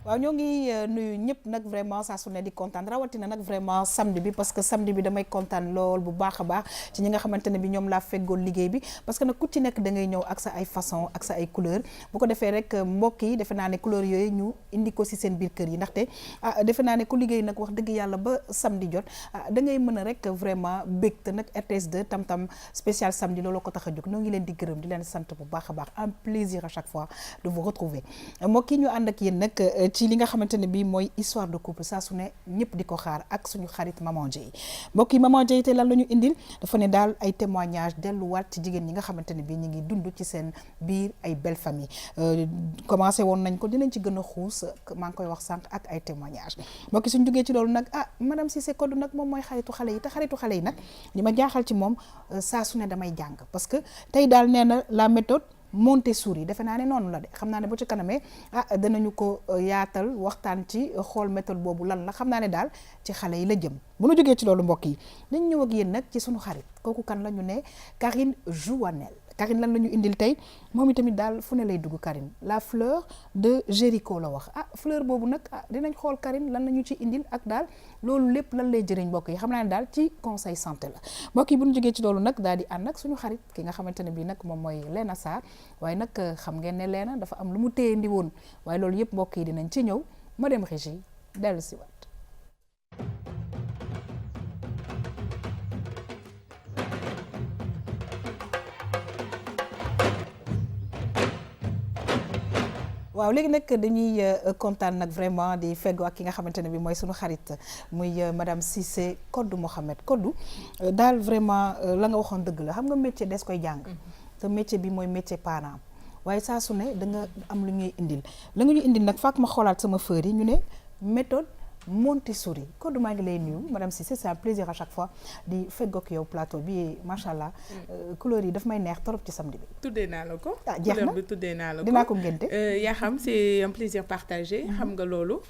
waaw ñoo ngi nuyu ñëpp nag vraiment saa su ne di kontaan rawatina nag vraiment samedi bi parce que samedi bi damay kontaan lool bu baax a baax ci ñi nga xamante ne bi ñoom laa feggoon liggéey bi parce que nag ku ci nekk da ngay ñëw ak sa ay façon ak sa ay couleur bu ko defee rek mbokk yi defe naa ne couleur yooyu ñu indi ko si seen biir kër yi ndaxte defe naa ne ku liggéey nag wax dëgg yàlla ba samedi jot da ngay mën a rek vraiment bég te nag RTS2 tam spécial samedi loolu ko tax a jóg ñoo ngi leen di gërëm di leen sant bu baax a baax un plaisir à chaque fois de vous retrouver mbokk yi ñu ànd ak yéen nag ci li nga xamante ne bii mooy histoire de couple saa su ne ñëpp di ko xaar ak suñu xarit Maman Dieye mbokk yi Maman Dieye te lan la ñu indil dafa ne daal ay témoignages delluwaat ci jigéen ñi nga xamante ne bii ñu ngi dund ci seen biir ay belle famille commencé woon nañ ko dinañ ci gën a xuus maa ngi koy wax sànq ak ay témoignages mbokk yi suñu jógee ci loolu nag madame Cissé Kodou nag moom mooy xaritu xale yi te xaritu xale yi nag li ma jaaxal ci moom saa su ne damay jàng parce que tey daal nee na la méthode Montessori defe naa ne noonu la de xam naa ne bu ci kanamee danañu ko yaatal waxtaan ci xool méthode boobu lan la xam naa ne daal ci xale yi la jëm bu nu jógee ci loolu mbokk yi dañ ñëw ak yéen nag ci suñu xarit kooku kan la ñu ne Karine Jouanel Karine lan la ñu indil tey moom itamit daal fu ne lay dugg Karine la fleur de Jéricho la wax fleur boobu nag dinañ xool Karine lan la ñu ci indil ak daal loolu lépp lan lay jëriñ mbokk yi xam naa ne daal ci conseil santé la mbokk yi bu ñu jógee ci loolu nag daal di ànd nag suñu xarit ki nga xamante ne bii nag moom mooy Léna Sarr waaye nag xam ngeen ne Léna dafa am lu mu téye ndi woon waaye loolu yëpp mbokk yi dinañ ci ñëw ma dem régie dellu si waat waaw léegi nag dañuy kontaan nag vraiment di feggoo ak ki nga xamante ne bi mooy suñu xarit muy madame Cissé Kodou Mohamed Kodou daal vraiment la nga waxoon dëgg la xam nga métier des koy jàng te métier bi mooy métier parent waaye saa su ne da nga am lu ñuy indil la nga ñu indil nag faak ma xoolaat sama feuille yi ñu ne méthode Montessori Kodou maa ngi lay nuyu madame Cissé c'est un plaisir à chaque fois di feggoog yow plateau bi macha allah couleur yi daf may neex trop ci samedi bi. tuddee naa la ko. jeex na couleur bi tuddee naa la ko dinaa ko ngénte. yaa xam c'est un plaisir partagé. xam nga loolu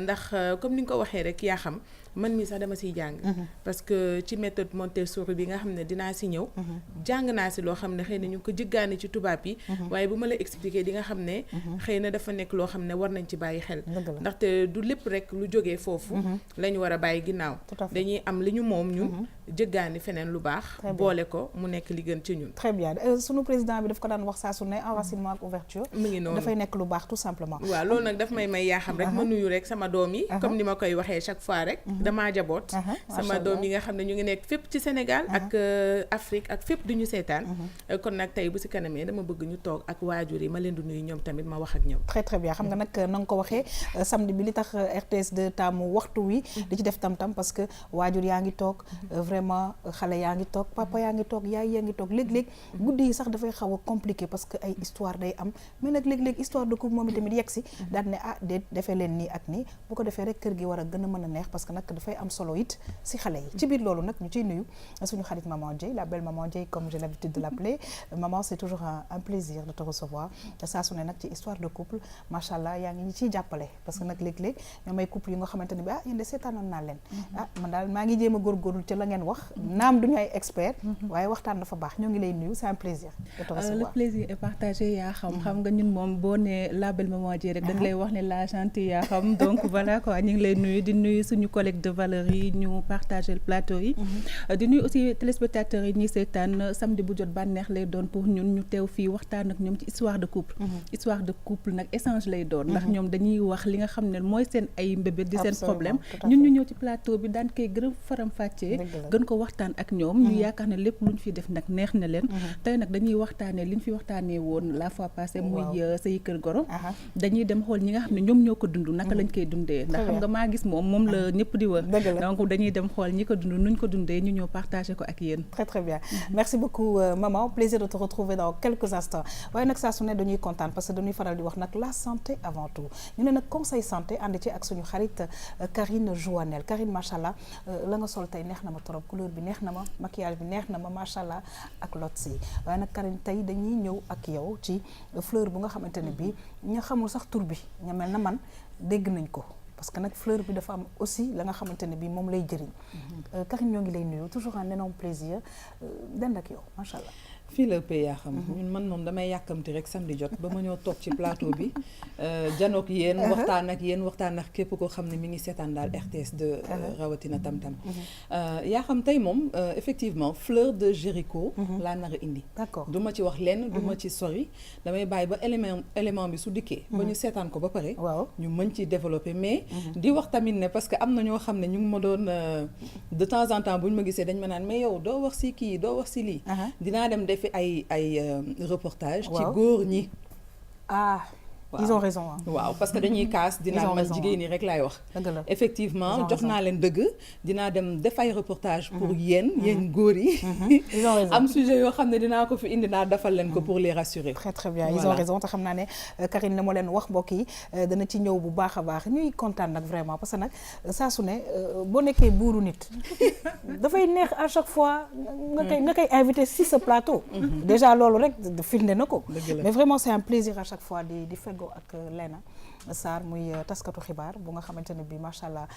ndax comme ni nga ko waxee rek yaa xam man mii sax dama siy jàng. parce que ci méthode Montessori bi nga xam ne dinaa si ñëw. jàng naa si loo xam ne xëy na ñu ngi ko jëggaane ci tubaab yi. waaye bu ma la expliquer di nga xam ne. xëy na dafa nekk loo xam ne war nañ ci bàyyi xel. ndaxte du lépp rek lu jógee foofu la ñu war a bàyyi ginnaaw dañuy am li ñu moom ñun jëggaani feneen lu baax boole ko mu nekk li gën ci ñun. très bien sunu président bi daf ko daan wax saa su ne enracinement ak ouverture mu ngi noonu dafay nekk lu baax tout simplement. waaw loolu nag daf may yaa xam rek ma nuyu rek sama doom yi comme ni ma koy waxee chaque fois rek damaa jaboot sama doom yi nga xam ne ñu ngi nekk fépp ci Sénégal ak Afrique ak fépp du ñu seetaan kon nag tey bu si kanamee dama bëgg ñu toog ak waajur yi ma leen di nuyu ñoom tamit ma wax ak ñoom. très très bien xam nga nag na nga ko waxee samedi bi li tax RTS2 taamu waxtu wi di ci def tam-tam parce que waajur yaa ngi toog vraiment xale yaa ngi toog papa yaa ngi toog yaay yaa ngi toog léeg-léeg guddi yi sax dafay xaw a compliqué parce que ay histoire day am mais nag léeg-léeg histoire de couple moom itamit yegg si daal ne déet defee leen nii ak nii bu ko defee rek kër gi war a gën a mën a neex parce que nag dafay am solo it si xale yi ci biir loolu nag ñu ciy nuyu suñu xarit Maman Dieye la belle Maman Dieye comme j'ai l'habitude de l'appeler maman c'est toujours un plaisir de te recevoir te saa su ne nag ci histoire de couple macha allah yaa ngi ñu ciy jàppale parce que nag léeg-léeg ñoom ay couple yu nga xamante ne bi yéen de seetaanoon naa leen man daal maa ngi jéem a góorgóorlu ci la ngeen wax naam duñu ay expert waaye waxtaan dafa baax ñoo ngi lay nuyu c'est un plaisir de te recevoir. Le plaisir est partagé yaa xam xam nga ñun moom boo ne la belle Maman Dieye rek dañ lay wax ne la gentille yaa xam donc voilà quoi ñu ngi lay nuyu di nuyu suñu collègue de valeur yi ñu partager le plateau yi di nuyu aussi téléspectateurs yi ñuy seetaan samedi bu jot bànneex lay doon pour ñun ñu teew fii waxtaan ak ñoom ci histoire de couple histoire de couple nag échange lay doon ndax ñoom dañuy wax li nga xam ne mooy seen ay mbébét di seen problème ñun ñu ñëw ci plateau bi daan koy gën a faram fàccee gën ko waxtaan ak ñoom ñu yaakaar ne lépp luñ fi def nag neex na leen tey nag dañuy waxtaanee liñ fi waxtaanee woon la fois passée muy Sëyi Kër Goro dañuy dem xool ñi nga xam ne ñoom ñoo ko dund naka lañ koy dundee ndax xam nga maa gis moom la ñëpp di wër donc dañuy dem xool ñi ko dund nuñ ko dundee ñu ñëw partager ko ak yéen. très très bien merci beaucoup maman plaisir de te retrouver dans quelques instants waaye nag saa su ne dañuy kontaan parce que dañuy faral di wax nag la santé avant tout ñu ne nag conseil santé ànd ci ak suñu xarit Karine Jouanel Karine macha allah la nga sol tey neex na ma trop couleur bi neex na ma maquillage bi neex na ma macha allah ak lot si waaye nag Karine tey dañuy ñëw ak yow ci fleur bu nga xamante ne bii ña xamul sax tur bi ña mel na man dégg nañ ko. parce que nag fleur bi dafa am aussi la nga xamante ne bii moom lay jëriñ. Karine ñoo ngi lay nuyu toujours un énorme plaisir dend ak yow macha allah. fii la ëppee yaa xam ñun man moom damay yàkkamti rek samedi jot ba ma ñëw toog ci plateau bi janook yéen waxtaan ak képp koo xam ne mi ngi seetaan daal RTS de rawatina tam-tam yaa xam tey moom effectivement fleur de Jéricho laa nar a indi d'accord du ma ci wax lenn du ma ci sori damay bàyyi ba élément bi su dikkee ba ñu seetaan ko ba pare waaw ñu mën ci développer mais di wax tamit ne parce que am na ñoo xam ne ñu ngi ma doon de temps en temps bu ñu ma gisee dañ ma naan mais yow doo wax si kii doo wax si lii dinaa dem defi ay reportage ci góor ñi ils ont raison waaw parce que dañuy kaas dinaa man jigéen ñi rek laay wax effectivement jox naa leen dëgg dinaa dem def ay reportage pour yéen góor yi am sujet yoo xam ne dinaa ko fi indi naa defal leen ko pour les rassurer très très bien ils ont raison te xam naa ne Karine la ma leen wax mbokk yi dana ci ñëw bu baax a baax ñuy kontaan nag vraiment parce que nag saa su ne boo nekkee buuru nit dafay neex à chaque fois nga koy invité si ce plateau déjà loolu rek firnde na ko mais vraiment c'est un plaisir à chaque fois di fegg ak Léna Sarr muy taskatu xibaar bu nga xamante ne bi macha allah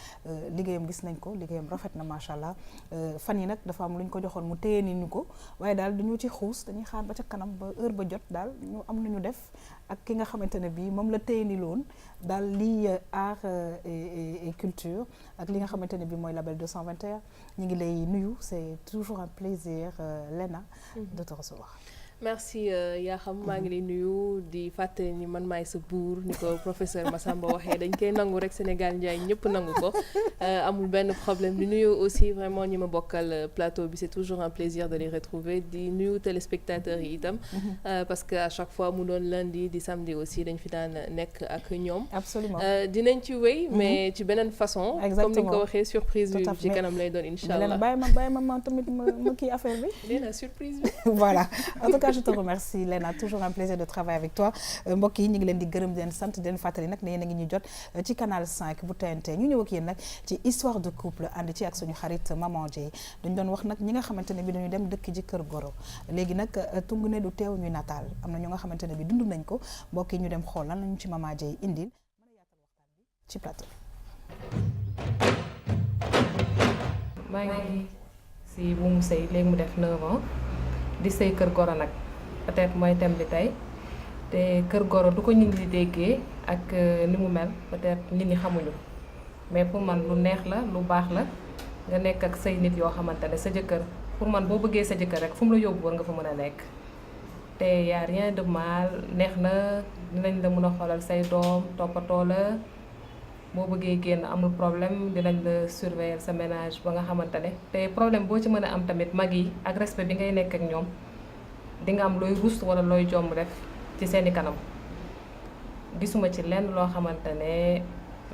liggéeyam gis nañ ko liggéeyam rafet na macha allah fan yi nag dafa am lu ñu ko joxoon mu téye ni ñu ko waaye daal duñu ci xuus dañuy xaar ba ca kanam ba heure ba jot daal ñu am nañu def ak ki nga xamante ne bi moom la téye ni loon daal lii art et culture ak li nga xamante ne bi mooy label 221 ñu ngi lay nuyu c'est toujours un plaisir Léna de te recevoir. merci yaa xam maa ngi lay nuyu di fàttali ni man maay sa buur ni ko professeur Massamba waxee dañ koy nangu rek Sénégal Ndiaye ñëpp nangu ko amul benn problème di nuyu aussi vraiment ñi ma bokkal plateau bi c'est toujours un plaisir de les retrouver di nuyu téléspectateurs yi itam parce que à chaque fois mu doon lundi di samedi aussi dañ fi daan nekk ak ñoom absolument dinañ ci wéy mais ci beneen façon comme ni nga ko waxee surprise bi ci kanam lay doon incha allah bàyyi ma tamit ma kii affaire bi Léna surprise bi voilà en tout cas je te remercie Léna toujours un plaisir de travailler avec toi mbokk yi ñu ngi leen di gërëm di leen sant di leen fàttali nag ne yéen a ngi ñu jot ci canal 5 bu TNT ñu ñëw ak yéen nag ci histoire de couple ànd ci ak suñu xarit Maman Dieye dañ doon wax nag ñi nga xamante ne bi dañu dem dëkk ji kër goro léegi nag tungu ne du teew ñuy nataal am na ñu nga xamante ne bi dund nañ ko mbokk yi ñu dem xool lan lañu ci Maman Dieye indil mën a yaatal waxtaan bi ci plateau. maa ngi si bu mu sëy léegi mu def 9 ans di sëy kër goro nag peut-être mooy thème bi tey te kër goro du ko nit ñi déggee ak ni mu mel peut-être nit ñi xamuñu mais pour man lu neex la lu baax la nga nekk ak say nit yoo xamante ne sa jëkkër pour man boo bëggee sa jëkkër rek fu mu la yóbbu war nga fa mën a nekk te y a rien de mal neex na dinañ la mën a xoolal say doom toppatoo la boo bëggee génn amul problème dinañ la surveiller sa ménage ba nga xamante ne te problème boo ci mën a am tamit mag yi ak respect bi ngay nekk ak ñoom di nga am looy rus wala looy jomb def ci seeni kanam gisuma ci lenn loo xamante ne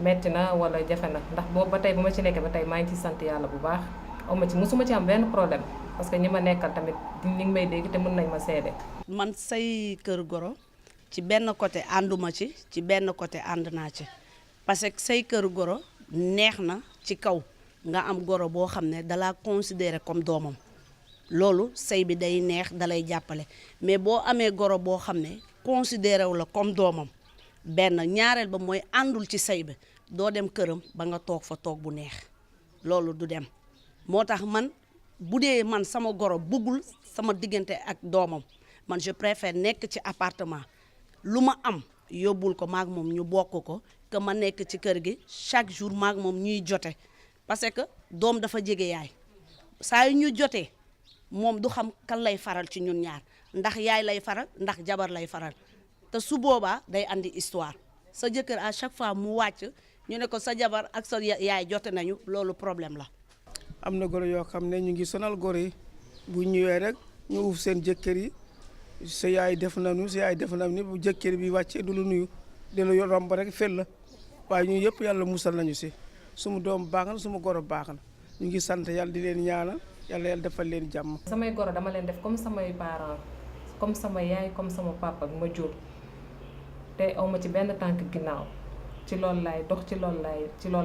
metti na wala jafe na ndax boobu ba tey ba ma ci nekkee ba tey maa ngi ci sant yàlla bu baax awma ci musuma ci am benn problème parce que ñi ma nekkal tamit ñi ngi may dégg te mën nañ ma seede. man say kër goro ci benn côté ànduma ci benn côté ànd naa ci parce que say kër goro neex na ci kaw nga am goro boo xam ne dalaa considéré comme doomam loolu sëy bi day neex dalay jàppale mais boo amee goro boo xam ne considéré wu la comme doomam benn ñaareel ba mooy àndul ci sëy bi doo dem këram ba nga toog fa toog bu neex loolu du dem moo tax man bu dee man sama goro bëggul sama diggante ak doomam man je préfère nekk ci appartement lu ma am yóbbul ko maag moom ñu bokk ko que ma nekk ci kër gi chaque jour maag moom ñuy jote parce que doom dafa jege yaay saa yu ñu jotee moom du xam kan lay faral ci ñun ñaar ndax yaay lay faral ndax jabar lay faral te su boobaa day andi histoire sa jëkkër à chaque fois mu wàcc ñu ne ko sa jabar ak sa yaay jote nañu loolu problème la. am na goro yoo xam ne ñu ngi sonal goro yi bu ñëwee rek ñu uuf seen jëkkër yi sa yaay def nañu sa yaay def nañu bu jëkkër bi wàccee du lu nuyu di la romb rek fel la waaye ñu yëpp yàlla musal nañu si sumu doom baax na sumu goro baax na ñu ngi sant yàlla di leen ñaanal yàlla defal leen jàmm. samay goro dama leen def comme samay parents comme sama yaay comme sama papa bi ma jur te awma ci benn tànk ginnaaw ci loolu laay dox ci loolu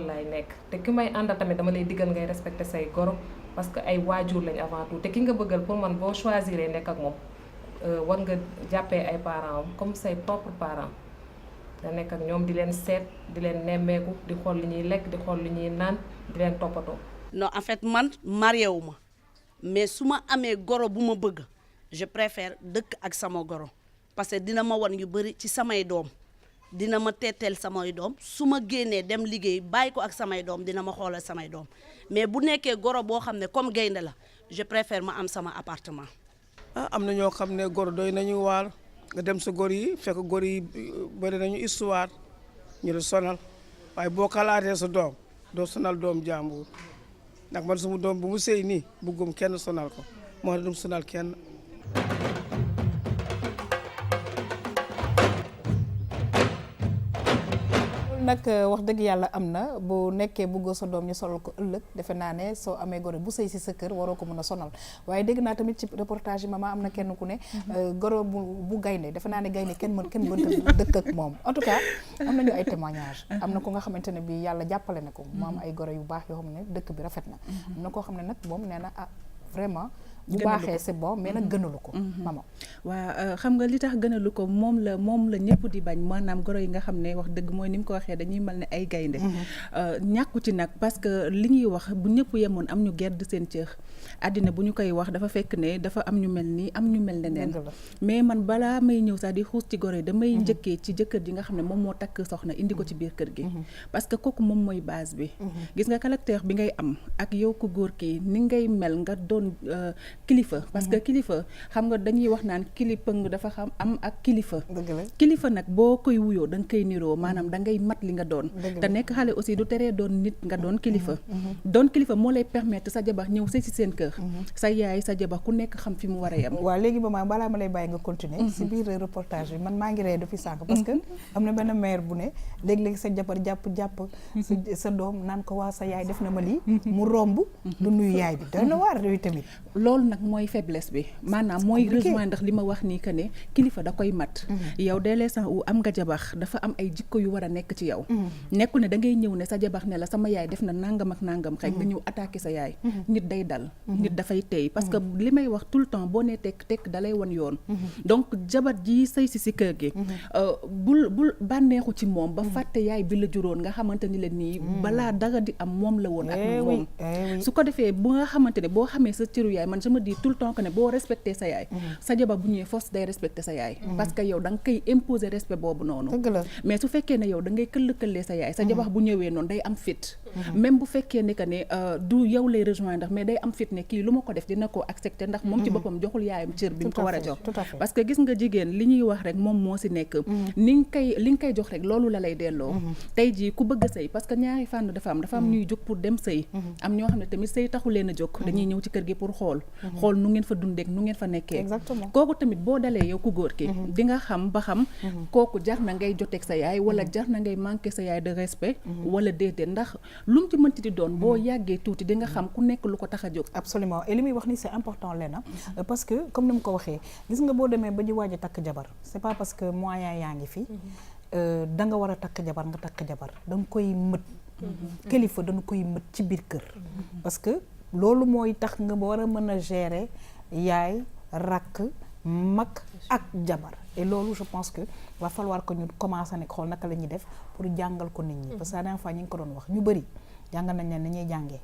laay nekk te ki may àndal tamit dama lay diggal ngay respecter say goro parce que ay waajur lañ avant tout te ki nga bëggal pour man boo choisir nekk ak moom war nga jàppee ay parents am comme say propres parents nga nekk ak ñoom di leen seet di leen nemmeeku di xool li ñuy lekk di xool li ñuy naan di leen toppatoo. non en fait man marié wu ma mais su ma amee goro bu ma bëgg je préfère dëkk ak sama goro parce que dina ma wan yu bëri ci samay doom dina ma tetteel samay doom su ma génnee dem liggéey bàyyi ko ak samay doom dina ma xoolal samay doom mais bu nekkee goro boo xam ne comme gaynde la je préfère ma am sama appartement. am na ñoo xam ne goro doy nañu waar nga dem sa gor yi fekk gor yi bëri nañu histoire ñu la sonal waaye boo xalaatee sa doom doo sonal doom jàmbur ndax man suma doom bu mu sëy nii buggum kenn sonal ko moo tax du mu sonal kenn. nag wax dëgg yàlla am na bu nekkee bëggoo sa doom ñu solal ko ëllëg defe naa ne soo amee goro bu sëy si sa kër waroo ko mën a sonal waaye dégg naa tamit ci reportage yi maman am na kenn ku ne goro bu gaynde defe naa ne gaynde kenn mënta dëkk ak moom en tout cas am nañu ay témoignage am na ko nga xamante ne bi yàlla jàppale na ko mu am ay goro yu baax yoo xam ne dëkk bi rafet na am na koo xam ne nag moom nee na vraiment bu baaxee c'est bon mais nag gënalu ko maman waa xam nga li tax gënalu ko moom la ñëpp di bañ maanaam goro yi nga xam ne wax dëgg mooy ni mu ko waxee dañuy mel ne ay gaynde ñàkku ci nag parce que li ñuy wax bu ñëpp yemoon am ñu gedd seen cër àddina bu ñu koy wax dafa fekk ne dafa am ñu mel nii am ñu mel ne neen mais man balaa may ñëw sax di xuus ci goro yi damay njëkkee ci jëkkër ji nga xam ne moom moo takk soxna indi ko ci biir kër gi parce que kooku moom mooy base bi gis nga caractère bi ngay am ak yow ko góor kii ni ngay mel nga doon kilifa parce que kilifa xam nga dañuy wax naan kilipëng dafa xam am ak kilifa kilifa nag boo koy wuyoo da nga koy niroo maanaam da ngay mat li nga doon te nekk xale aussi du teree doon nit nga doon kilifa doon kilifa moo lay permettre sa jabar ñëw sëy si seen kër sa yaay sa jabar ku nekk xam fi mu war a yem waaw léegi maman balaa ma lay bàyyi nga continuer si biir reportage bi man maa ngi ree depuis sànq parce que am na benn mère bu ne léeg-léeg sa jabar jàpp sa doom naan ko waa sa yaay def na ma lii mu romb du nuyu yaay bi doy na waar yooyu tamit loolu nag mooy faiblesse bi maanaam mooy rejoindre ndax li ma wax nii que ne kilifa da koy mat yow dès l'instant où am nga jabar dafa am ay jikko yu war a nekk ci yow nekkul ne da ngay ñëw ne sa jabar ne la sama yaay def na nangam ak nangam xëy nga ñëw attaquer sa yaay nit day dal nit dafay tey parce que li may wax tout le temps boo nee tekk dalay wan yoon donc jabar ji sëy si kër gi bul bànneexu ci moom ba fàtte yaay bi la juróon nga xamante ni la nii balaa dara di am moom la woon ak moom su ko defee bu nga xamante ne boo xamee sa cëru yaay man je me dis tout le temps que ne boo respecté sa yaay sa jabar bu ñëwee force day respecté sa yaay parce que yow da nga koy imposer respect boobu noonu mais su fekkee ne yow da ngay këll-këllee sa yaay sa jabar bu ñëwee noonu day am fit même bu fekkee ne que ne du yow lay rejoindre mais day am fit ne kii lu ma ko def dina ko accepter ndax moom ci boppam joxul yaayam cër bi mu ko war a jox parce que gis nga jigéen li ñuy wax rek moom moo si nekk li nga koy jox rek loolu la lay delloo tey jii ku bëgg a sëy parce que ñaari fànn dafa am ñuy jóg pour dem sëy am ñoo xam ne tamit sëy taxu leen a jóg dañuy ñëw ci kër gi pour xool nu ngeen fa dundeek nu ngeen fa nekkee kooku tamit boo dalee yow ku góor ki di nga xam ba xam kooku jar na ngay joteeg sa yaay wala jar na ngay manquer sa yaay de respect wala déedéet ndax lu mu ci mënti di doon boo yàggee tuuti di nga xam ku nekk lu ko tax a jóg absolument et li muy wax ni c'est important Léna parce que comme ni mu ko waxee gis nga boo demee ba ñu waaj a takk jabar c'est pas parce que moyen yaa ngi fi da nga war a takk jabar nga takk jabar da nga koy mët kilifa dañu koy mët ci biir kër parce que loolu mooy tax nga war a mën a gérer yaay rakk mag ak jabar et loolu je pense que va falloir que ñu commencer nag xool naka la ñuy def pour jàngal ko nit ñi parce que la dernière fois ñu ngi ko doon wax ñu bëri jàngal nañ leen ni ñuy jàngee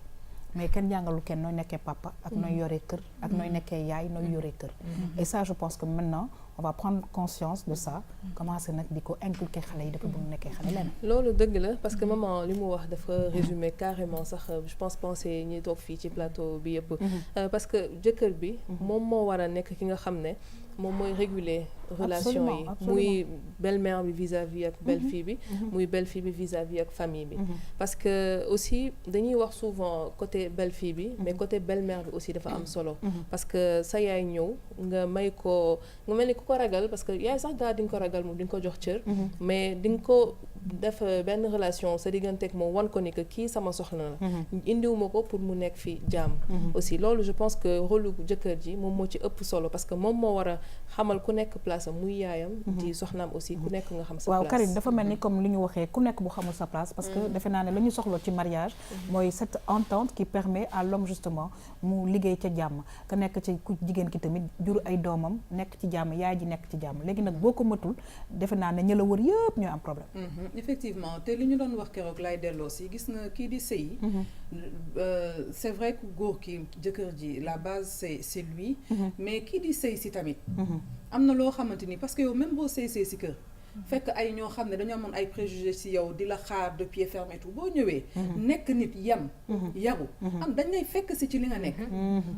mais kenn jàngalu kenn nooy nekkee papa ak nooy yoree kër ak nooy nekkee yaay nooy yoree kër et ça je pense que maintenant on va prendre conscience de ça commencer nag di ko inculquer xale yi depuis bu mu nekkee xale leen loolu dëgg la parce que maman li mu wax dafa résumer carrément sax je pense penser ñi toog fii ci plateau bi yëpp parce que jëkkër bi moom moo war a nekk ki nga xam ne moom mooy réguler relation yi muy belle-mère bi vis-à-vis ak belle-fille bi muy belle-fille bi vis-à-vis ak famille bi parce que aussi dañuy wax souvent côté belle-fille bi mais côté belle-mère bi aussi dafa am solo parce que sa yaay ñëw nga may ko nga mel ni ku ko ragal parce que yaay sax daa di nga ko ragal moom di nga ko jox cër mais di nga ko def benn relation sa diggante ak moom wan ko ni que kii sama soxna la indiwuma ko pour mu nekk fi jàmm aussi loolu je pense que rôle jëkkër ji moom moo ci ëpp solo parce que moom moo war a xamal ku nekk place am muy yaayam di soxnaam aussi ku nekk nga xam sa place waaw Karine dafa mel ni comme li ñu waxee ku nekk bu xamul sa place parce que defe naa ne la ñu soxla ci mariage mooy cette entente qui permet à l'homme justement mu liggéey ca jàmm ka nekk ci ku jigéen ki tamit jur ay doomam nekk ci jàmm yaay ji nekk ci jàmm léegi nag boo ko matul defe naa ne ña la wër yëpp ñooy am problème effectivement te li ñu doon wax keroog lay delloo si gis nga kii di sëy c'est vrai que góor ki jëkkër ji la base c'est lui mais kii di sëy si tamit am na loo xamante ni parce que yow même boo sëy si kër fekk ay ñoo xam ne dañoo amoon ay préjugés ci yow di la xaar de pied fermé tout boo ñëwee nekk nit yem yaru am dañ lay fekk ci li nga nekk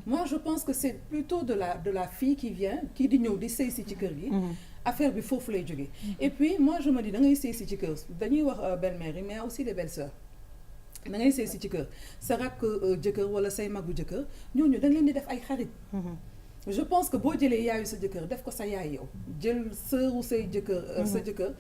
moi je pense que c'est plutôt de la fille qui vient kii di ñëw di sëy si ci kër gi affaire bi foofu lay jógee et puis moi je me dis da ngay sëy si ci kër dañuy wax belle-mère yi mais aussi les belles-sœurs da ngay sëy si ci kër sa rakk jëkkër wala say magu jëkkër ñooñu dañ leen di def ay xarit je pense que boo jëlee yaayu sa jëkkër def ko sa yaay yow jël sœuru say jëkkër sa jëkkër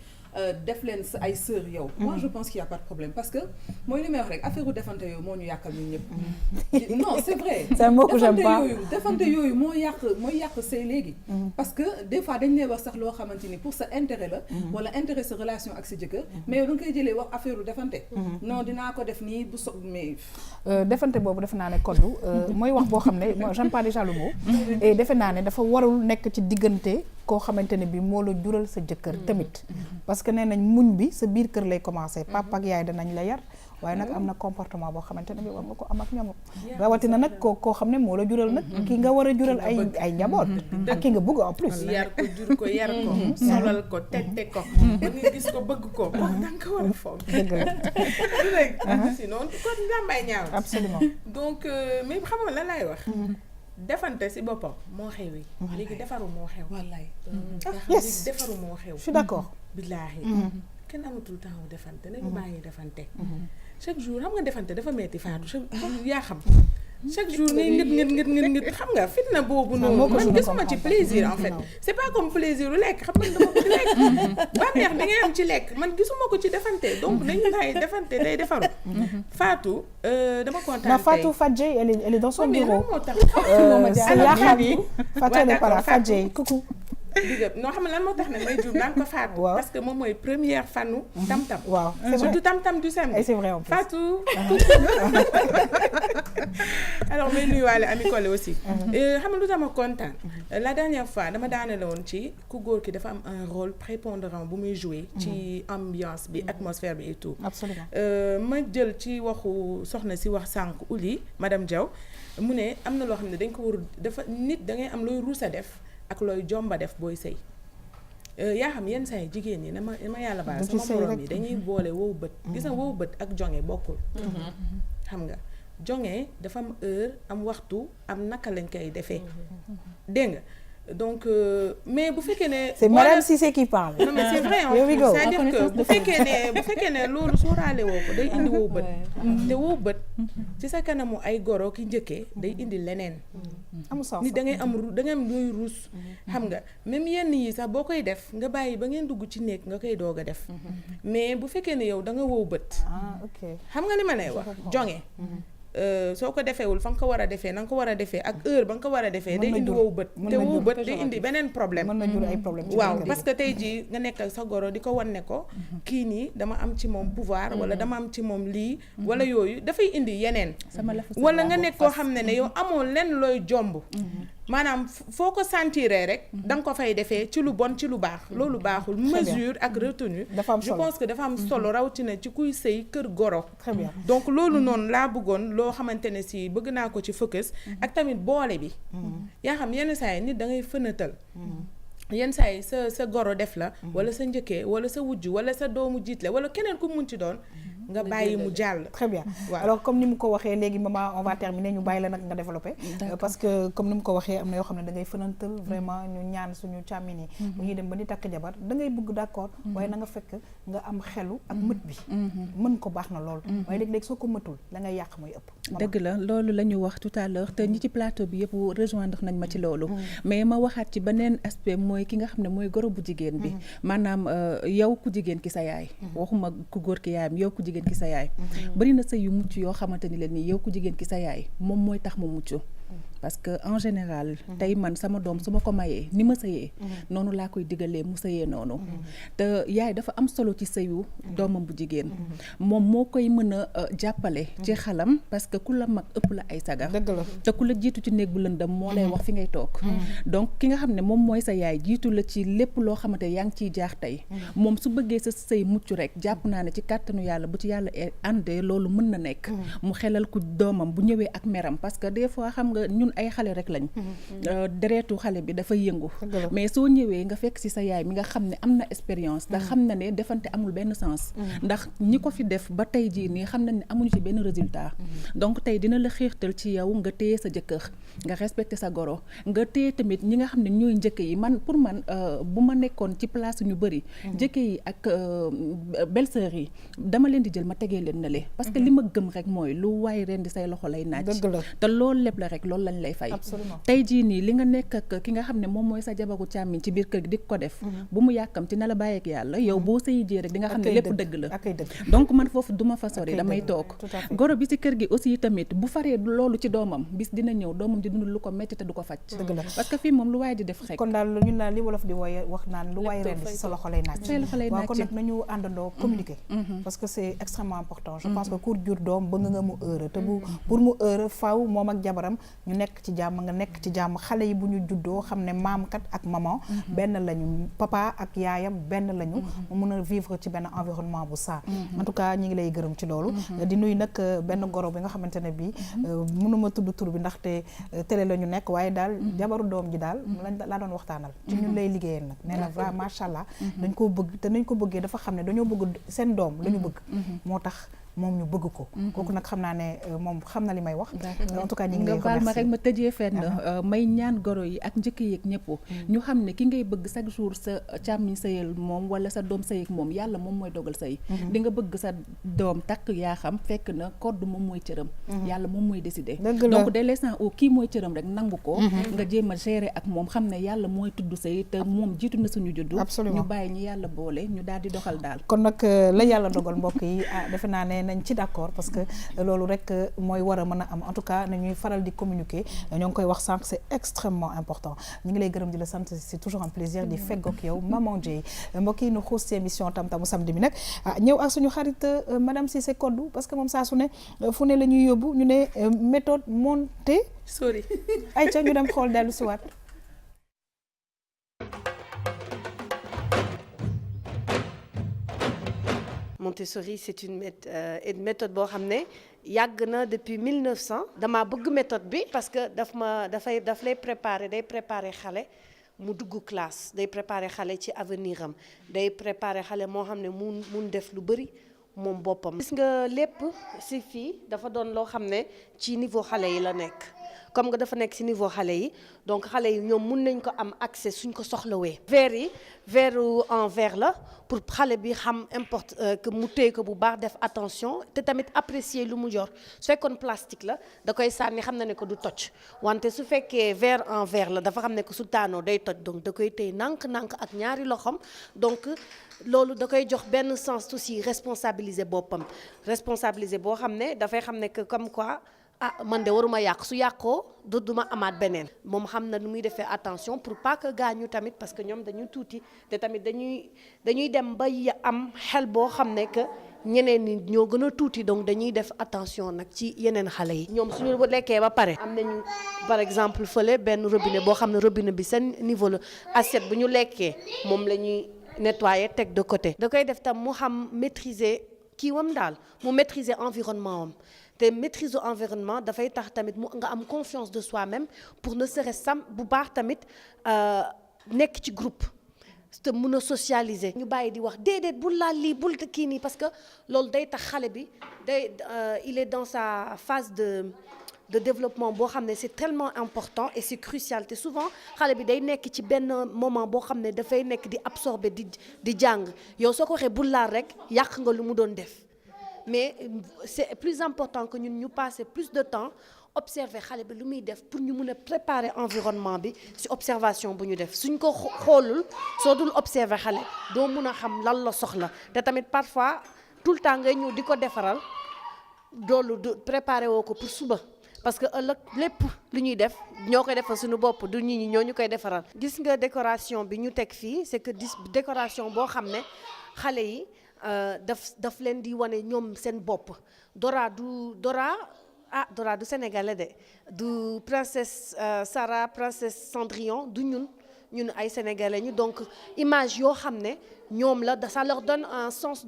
def leen sa ay sœur yow moi je pense qu'il y a pas de problème parce que mooy li may wax rek affaire u defante yooyu moo ñu yàqal ñun ñëpp non c'est vrai c'est un mot que j'aime pas defante yooyu mooy yàq sëy léegi parce que des fois dañ lay wax sax loo xamante ni pour sa intérêt la wala intérêt sa relation ak sa jëkkër mais yow da nga koy jëlee wax affaire u defante non dinaa ko def nii bu so mais defante boobu defe naa ne koddu mooy wax boo xam ne moi j'aime pas déjà le mot et defe naa ne dafa warul nekk ci diggante koo xamante ne bi moo la jural sa jëkkër tamit parce que nee nañ muñ bi sa biir kër lay commencer papa ak yaay danañ la yar waaye nag am na comportement boo xamante ne bi war nga ko am ak ñoom rawatina nag koo xam ne moo la jural nag ki nga war a jural ay njaboot ak ki nga bëgg en plus yar ko jur ko yar ko solal ko tette ko ba nga gis ko bëgg ko danga ko war a foog dëgg la rek sinon kon njàmbaay ñaaw absolument donc mais xam nga lan laay wax defante ci boppam moo xew yi léegi defaru moo xew wallaay léegi defaru moo xew je suis d'accord billaahi kenn amatul temps wu defante nañu bàyyi defante chaque jour xam nga defante dafa metti Fatou chaque yaa xam chaque jour ngay ngët xam nga fitna boobu noonu man gisuma ci plaisir en fait c'est pas comme plaisir lu lekk xam nga dama ko ci lekk bànneex bi ngay am ci lekk man gisuma ko ci defante donc nañu bàyyi defante day defaru Fatou dama kontaan tey Fatou Fadjey elle est dans son bureau moo tax c'est Yakham Fatou elle est pas là Fadjey coucou noo xam ne lan moo tax nag may jur naan ko Fatou parce que moom mooy première fanu tam-tam waaw surtout tam-tam du samedi c'est vrai en plus Fatou alors may nuyuwaale Ami Collé aussi xam nga lu tax ma kontaan la dernière fois dama daane la woon ci ku góor ki dafa am un rôle prépondérant bu muy jouer ci ambiance bi atmosphère bi et tout absolument ma jël ci waxu soxna si wax sànq Ouli madame Diaw mu ne am na loo xam ne dañ ko war dafa nit da ngay am looy ruus a def ak looy jomba def booy sëy yaa xam yenn saa yi jigéen ñi ma yàlla baal sama borom yi dañuy boole wow bët gis nga wow bët ak jonge bokkul xam nga jonge dafa am heure am waxtu am naka lañ koy defee dégg nga donc mais bu fekkee ne c'est Madame Cissé qui parle non mais c'est vrai en fait c'est-à-dire que bu fekkee ne loolu sóoraale woo ko day indi wow bët te wow bët ci sa kanamu ay goro ki njëkkee day indi leneen amul sens ni da ngay am looy ruus xam nga même yenn yi sax boo koy def nga bàyyi ba ngeen dugg ci néeg nga koy doog a def mais bu fekkee ne yow da nga wow bët xam nga li ma lay wax jonge soo ko defeewul fa nga ko war a defee na nga ko war a defee ak heure ba nga ko war a defee day indi wow bët te wow bët day indi beneen problème mën na jur ay problème waaw parce que tey jii nga nekk sa goro di ko wan ne ko kii nii dama am ci moom pouvoir wala dama am ci moom lii wala yooyu dafay indi yeneen wala nga nekk koo xam ne yow amoo lenn looy jomb maanaam foo ko sentiree rek da nga ko fay defee ci lu bon ci lu baax loolu baaxul mesure ak retenue je pense que dafa am solo rawatina ci kuy sëy kër goro très bien donc loolu noonu laa bëggoon loo xamante ne si bëgg naa ko ci focus ak tamit boole bi yaa xam yenn saa yi nit da ngay fënatal yenn saa yi sa goro def la wala sa njëkkee wala sa wujju wala sa doomu jiitle wala keneen ku mun ci doon nga bàyyi mu jàll. très bien alors comme ni mu ko waxee léegi maman on va terminer ñu bàyyi la nag nga développer parce que comme ni mu ko waxee am na yoo xam ne da ngay fënantal vraiment ñu ñaan suñu càmmin yi bu ñuy dem ba di takk jabar da ngay bëgg d'accord waaye na nga fekk nga am xelu ak mët bi mën ko baax na lool waaye léeg-léeg soo ko mëtul la ngay yàq mooy ëpp dëgg la loolu la ñu wax tout à l'heure te ñi ci plateau bi yëpp rejoindre nañ ma ci loolu mais ma waxaat ci beneen aspect mooy ki nga xam ne mooy goro bu jigéen bi maanaam yow ku jigéen ki sa yaay waxuma ku góor ki yaayam yow ku jigéen ki sa yaay bari na sëy yu mucc yoo xamante ni leen nii yow ku jigéen ki sa yaay moom mooy tax mu mucc parce que en général tey man sama doom su ma ko mayee ni ma sëyee noonu laa koy digalee mu sëyee noonu te yaay dafa am solo ci sëyu doomam bu jigéen moom moo koy mën a jàppale ci xalam parce que ku la mag ëpp la ay sagar te ku la jiitu ci néeg bu lëndëm moo lay wax fi ngay toog donc ki nga xam ne moom mooy sa yaay jiitu la ci lépp loo xamante yaa ngi ciy jaax tey moom su bëggee sa sëy mucc rek jàpp naa ne ci kàttanu yàlla bu ci yàlla àndee loolu mën na nekk mu xelal ku doomam bu ñëwee ak meram parce que des fois xam nga ñun ay xale rek lañ deretu xale bi dafay yëngu mais soo ñëwee nga fekk ci sa yaay mi nga xam ne am na expérience te xam na ne defante amul benn sens ndax ñi ko fi def ba tey jii nii xam na ne amuñu ci benn résultat donc tey dina la xiirtal ci yow nga téye sa jëkkër nga respecté sa goro nga téye tamit ñi nga xam ne ñooy njëkk yi man pour man bu ma nekkoon ci place ñu bëri njëkk yi ak belle-sœur yi dama leen di jël ma tegee leen na le parce que li ma gëm rek mooy lu waay ren di say loxo lay naaj te loolu lépp la rek loolu lañ lay fay tey jii nii li nga nekk ak ki nga xam ne moom mooy sa jabaru càmmiñ ci biir kër gi di ko def bu mu yàkkamti na la bàyyeek yàlla yow boo sëyi jee rek di nga xam ne lépp dëgg la donc man foofu duma fa sori damay toog goro bi ci kër gi aussi tamit bu faree loolu ci doomam bis dina ñëw doomam di dund lu ko metti te du ko faj parce que fii moom lu waay di def rek kon daal ñun daal li wolof di wooye wax naan lu waay ren di sa loxo lay naaj waaw kon nag nañu àndandoo communiquer parce que c'est extrêmement important je pense que ku jur doom bëgg nga mu heure te bu pour mu heure faaw moom ak jabaram ñu nekk ci jàmm nga nekk ci jàmm xale yi bu ñu juddoo xam ne maam kat ak maman benn lañu papa ak yaayam benn lañu mu mun a vivre ci benn environnement bu saa en tout cas ñi ngi lay gërëm ci loolu di nuyu nag benn goro bi nga xamante ne bi mënuma tudd tur bi ndaxte télé la ñu nekk waaye daal jabaru doom ji daal laa doon waxtaanal ci ñun lay liggéeyal nag nee na vraiment macha allah dañ koo bëgg te nañ ko bëggee dafa xam ne dañoo bëgg seen doom la ñu bëgg moo tax moom ñu bëgg ko kooku nag xam naa ne moom xam na li may wax en tout cas ñi ngi lay baal ma rek ma tëjee fenn may ñaan goro yi ak njëkk yeeg ñëpp ñu xam ne ki ngay bëgg chaque jour sa càmmiñ sëyal moom wala sa doom sëy ak moom yàlla moom mooy dogal sëy di nga bëgg sa doom takk yaa xam fekk na code moom mooy cëram yàlla moom mooy décider donc dès l'instant où kii mooy cëram rek nangu ko nga jéem a gérer ak moom xam ne yàlla mooy tudd sëy te moom jiitu na suñu juddu ñu bàyyi ñi yàlla boole ñu daal di doxal daal kon nag la yàlla dogal mbokk yi defe naa ne nañ ci d'accord parce que loolu rek mooy war a mën a am en tout cas nañuy faral di communiquer ñoo ngi koy wax sànq c'est extrêmement important ñu ngi lay gërëm di la sant c'est toujours un plaisir di feggoog yow Maman Dieye mbokk yi nu xuus ci émission tam-tamu samedi bi nag ñëw ak suñu xarit madame Cissé Kodou parce que moom saa su ne fu ne la ñuy yóbbu ñu ne méthode Montessori ay ca ñu dem xool dellu si waat Montessori c'est une méthode boo xam ne yàgg na depuis 1900 damaa bëgg méthode bi parce que daf lay préparer day préparer xale mu dugg classe day préparer xale ci avenir am day préparer xale moo xam ne mun def lu bëri moom boppam. gis nga lépp si fii dafa doon loo xam ne ci niveau xale yi la nekk comme nga dafa nekk ci niveau xale yi donc xale yi ñoom mun nañ ko am accès suñ ko soxlawee. verre en verre la pour xale bi xam importe que mu téye ko bu baax def attention te tamit apprécier lu mu yor su fekkoon plastique la da koy sànni xam na ne ko du toj wante su fekkee verre en verre la dafa xam ne ko su taanoo day toj donc da koy téye nànk-nànk ak ñaari loxoom donc loolu da koy jox benn sens aussi responsabiliser boppam responsabiliser boo xam ne dafay xam ne que comme quoi man de waruma yàq su yàqoo duma amaat beneen moom xam na nu muy defee attention pour pas que gaañu tamit parce que ñoom dañuy tuuti te tamit dañuy dem ba am xel boo xam ne que ñeneen ñi ñoo gën a tuuti donc dañuy def attention nag ci yeneen xale yi. ñoom suñu lekkee ba pare am nañu par exemple fële benn robinet boo xam ne robinet bi seen niveau la assiette bu ñu lekkee moom la ñuy nettoyer teg de côté. da koy def tam mu xam maîtriser kiiwam daal mu maîtriser environnement am. te maîtrise environnement dafay tax tamit mu nga am confiance de soi-même pour ne serait-ce bu baax tamit nekk ci groupe te mun a socialiser. ñu bàyyi di wax déedéet bul laal lii bul kii nii parce que loolu day tax xale bi il est dans sa phase de développement boo xam ne c'est tellement important et c'est crucial te souvent xale bi day nekk ci benn moment boo xam ne dafay nekk di absorber di jàng yow soo ko waxee bul laal rek yàq nga lu mu doon def. Mais c'est plus important que ñun ñu passer plus de temps observer xale bi lu muy def pour ñu mun a préparer environnement bi ci observation bu ñu def suñ ko xoolul soo dul observer xale doo mun a xam lan la soxla te tamit parfois tout le temps ngay ñëw di ko defaral doolu du préparer woo ko pour suba parce que ëllëg lépp lu ñuy def ñoo koy defal suñu bopp du nit ñi ñoo ñu koy defaral. gis nga décoration bi ñu teg fii c'est que décoration boo xam ne xale yi daf leen di wane ñoom seen bopp. Dora du sénégalais du princesse Sarah princesse Cendrillon du ñun ay sénégalais ñu donc image yoo xam ne ñoom la ça leur donne un sens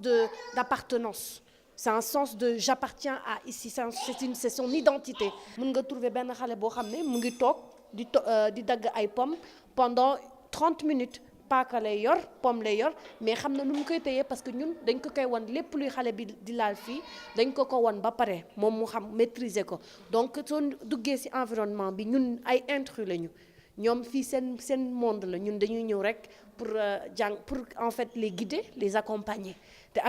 d'appartenance. C'est un sens de j'appartiens à ici c'est son identité. Mën nga trouver benn xale boo xam ne mu ngi toog di dagg ay pommes pendant 30 minutes paaka lay yor pomme lay yor mais xam na nu mu koy téye parce que ñun dañ ko koy wan lépp luy xale bi di laal fii dañ ko wan ba pare moom mu xam maîtriser ko donc soo duggee ci environnement bi ñun ay intrus lañu ñoom fii seen monde la ñun dañuy ñëw rek pour en fait les guider les accompagner te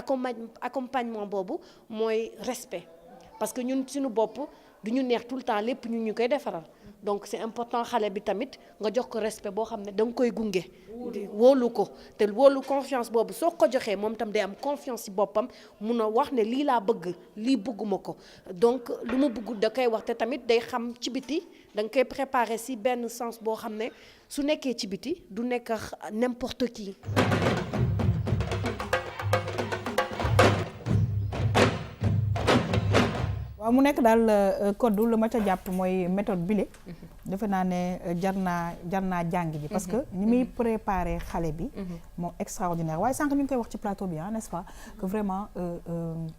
accompagnement boobu mooy respect parce que ñun suñu bopp du ñu neex tout le temps lépp ñu koy defaral donc c'est important xale bi tamit nga jox ko respect boo xam ne da nga koy gunge wóolu ko te wóolu confiance boobu soo ko joxee moom tam day am confiance ci boppam mun a wax ne lii laa bëgg lii bëgguma ko donc lu mu bëgg da koy wax te tamit day xam ci biti da nga koy préparer ci benn sens boo xam ne su nekkee ci biti du nekk n'importe qui. waaw mu nekk daal code lu ma ca jàpp mooy méthode bile defe naa ne jar naa jàng ji parce que ni muy préparer xale bi moom extraordinaire waaye sànq ñu ngi koy wax ci plateau bi n'est-ce pas que vraiment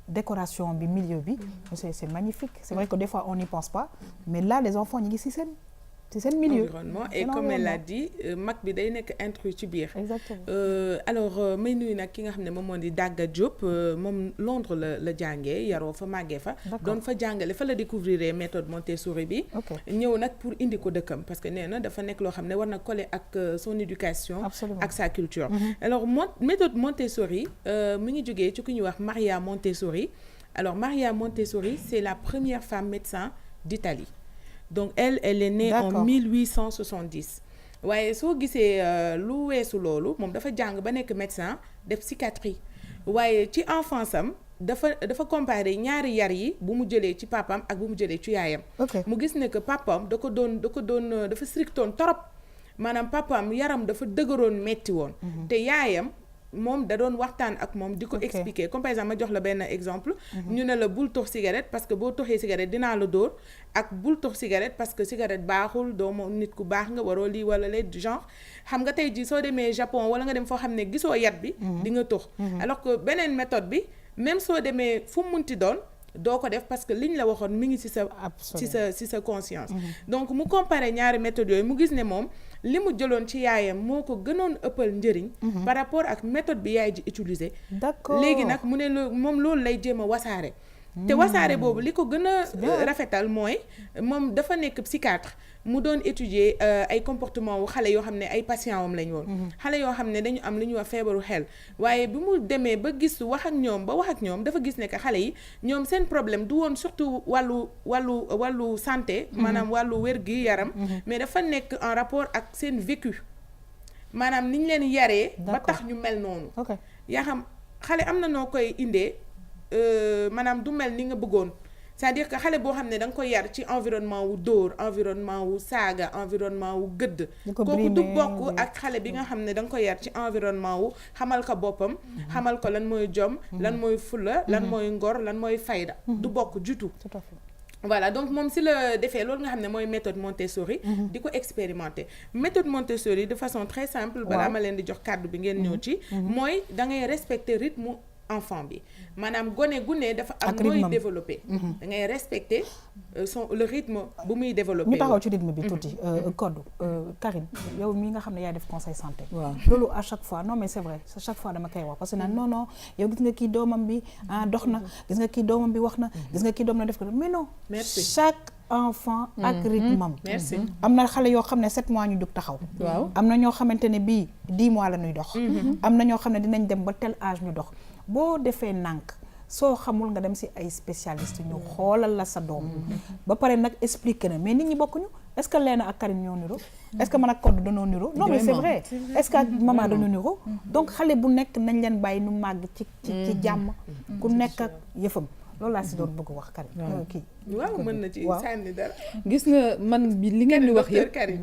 décoration bi milieu bi c'est magnifique c'est vrai que des fois on n'y pense pas mais là les enfants ñi ngi ci seen milieu environnement et comme elle l'a dit mag bi day nekk intrus ci biir. exactement alors may nuyu nag ki nga xam ne moom moo di Daga Diop moom Londres la jàngee yaroo fa màggee fa. doon fa jàngale fa la découvrir méthode Montessori bi. ñëw nag pour indi ko dëkkam parce que nee na dafa nekk loo xam ne war na coller ak son éducation. ak sa culture. alors méthode Montessori mu ngi jógee ci ku ñuy wax Maria Montessori alors Maria Montessori c'est la première femme médecin d'Italie. Donc elle est née en 1870 waaye soo gisee lu weesu loolu moom dafa jàng ba nekk médecin def psychiatrie waaye ci enfance am dafa comparer ñaari yar yi bu mu jëlee ci papam ak bu mu jëlee ci yaayam. mu gis ne que papam dafa strictoon torop maanaam papam yaram dafa dëgëroon metti woon. te yaayam moom da doon waxtaan ak moom di ko expliquer comme par exemple ma jox la benn exemple ñu ne la bul tox cigarette parce que boo toxee cigarette dinaa la dóor ak bul tox cigarette parce que cigarette baaxul doomu nit ku baax nga waroo lii wala lee du genre xam nga tey ji soo demee Japon wala nga dem foo xam ne gisoo yat bi di nga tox alors que beneen méthode bi même soo demee fu mu munti doon doo ko def parce que liñ la waxoon mi ngi ci sa conscience donc mu comparer ñaari méthodes yooyu mu gis ne moom li mu jëloon ci yaayam moo ko gënoon ëppal njëriñ par rapport ak méthode bi yaay ji utiliser d'accord léegi nag mu ne moom loolu lay jéem a wasaare te wasaare boobu li ko gën a rafetal mooy moom dafa nekk psychiatre mu doon étudier ay comportement wu xale yoo xam ne ay patient wam lañ woon xale yoo xam ne dañu am li ñuy wax feebaru xel waaye bi mu demee ba gis wax ak ñoom dafa gis ne que xale yi ñoom seen problème du woon surtout wàllu santé maanaam wàllu wér-gi-yaram mais dafa nekk en rapport ak seen vécu maanaam ni ñu leen yaree ba tax ñu mel noonu yaa xam xale am na noo koy indee maanaam du mel ni nga bëggoon c'est-à-dire que xale boo xam ne da nga koy yar ci environnement wu dóor environnement wu saaga environnement wu gëdd kooku du bokk ak xale bi nga xam ne da nga koy yar ci environnement wu xamal ko boppam xamal ko lan mooy jom lan mooy fulla lan mooy ngor lan mooy fayda du bokk du tout voilà donc moom si la defee loolu nga xam ne mooy méthode Montessori di ko expérimenter méthode Montessori de façon très simple balaa ma leen di jox kàddu bi ngeen ñëw ci mooy da ngay respecter rythme enfant bi maanaam gone gu ne dafa am nooy développé da ngay respecter le rythme bu muy développé ñu taxaw ci rythme bi tuuti code Karine yow mi nga xam ne yaay def conseil santé loolu à chaque fois non mais c'est vrai à chaque fois dama koy wax parce que naan non yow gis nga kii doomam bi dox na gis nga kii doomam bi wax na gis nga kii doom na def ko mais non chaque enfant ak rythme am am na xale yoo xam ne 7 mois ñu jóg taxaw am na ñoo xamante ne bii 10 mois la ñuy dox am na ñoo xam ne dinañ dem ba tel âge ñu dox boo defee nànk soo xamul nga dem ci ay spécialiste ñu xoolal la sa doom ba pare nag expliquer na mais nit ñi bokkuñu est-ce que Léna ak Karine ñoo niro est-ce que man ak Codé dañoo niro non mais c'est vrai est-ce que ak maman dañoo niro donc xale bu nekk nañ leen bàyyi nu màgg ci jàmm ku nekk ak yëfam loolu laa si doon bëgg wax Karim. kii waaw mën na ci sànni dara. gis nga man bi li ngeen di wax yëpp Karim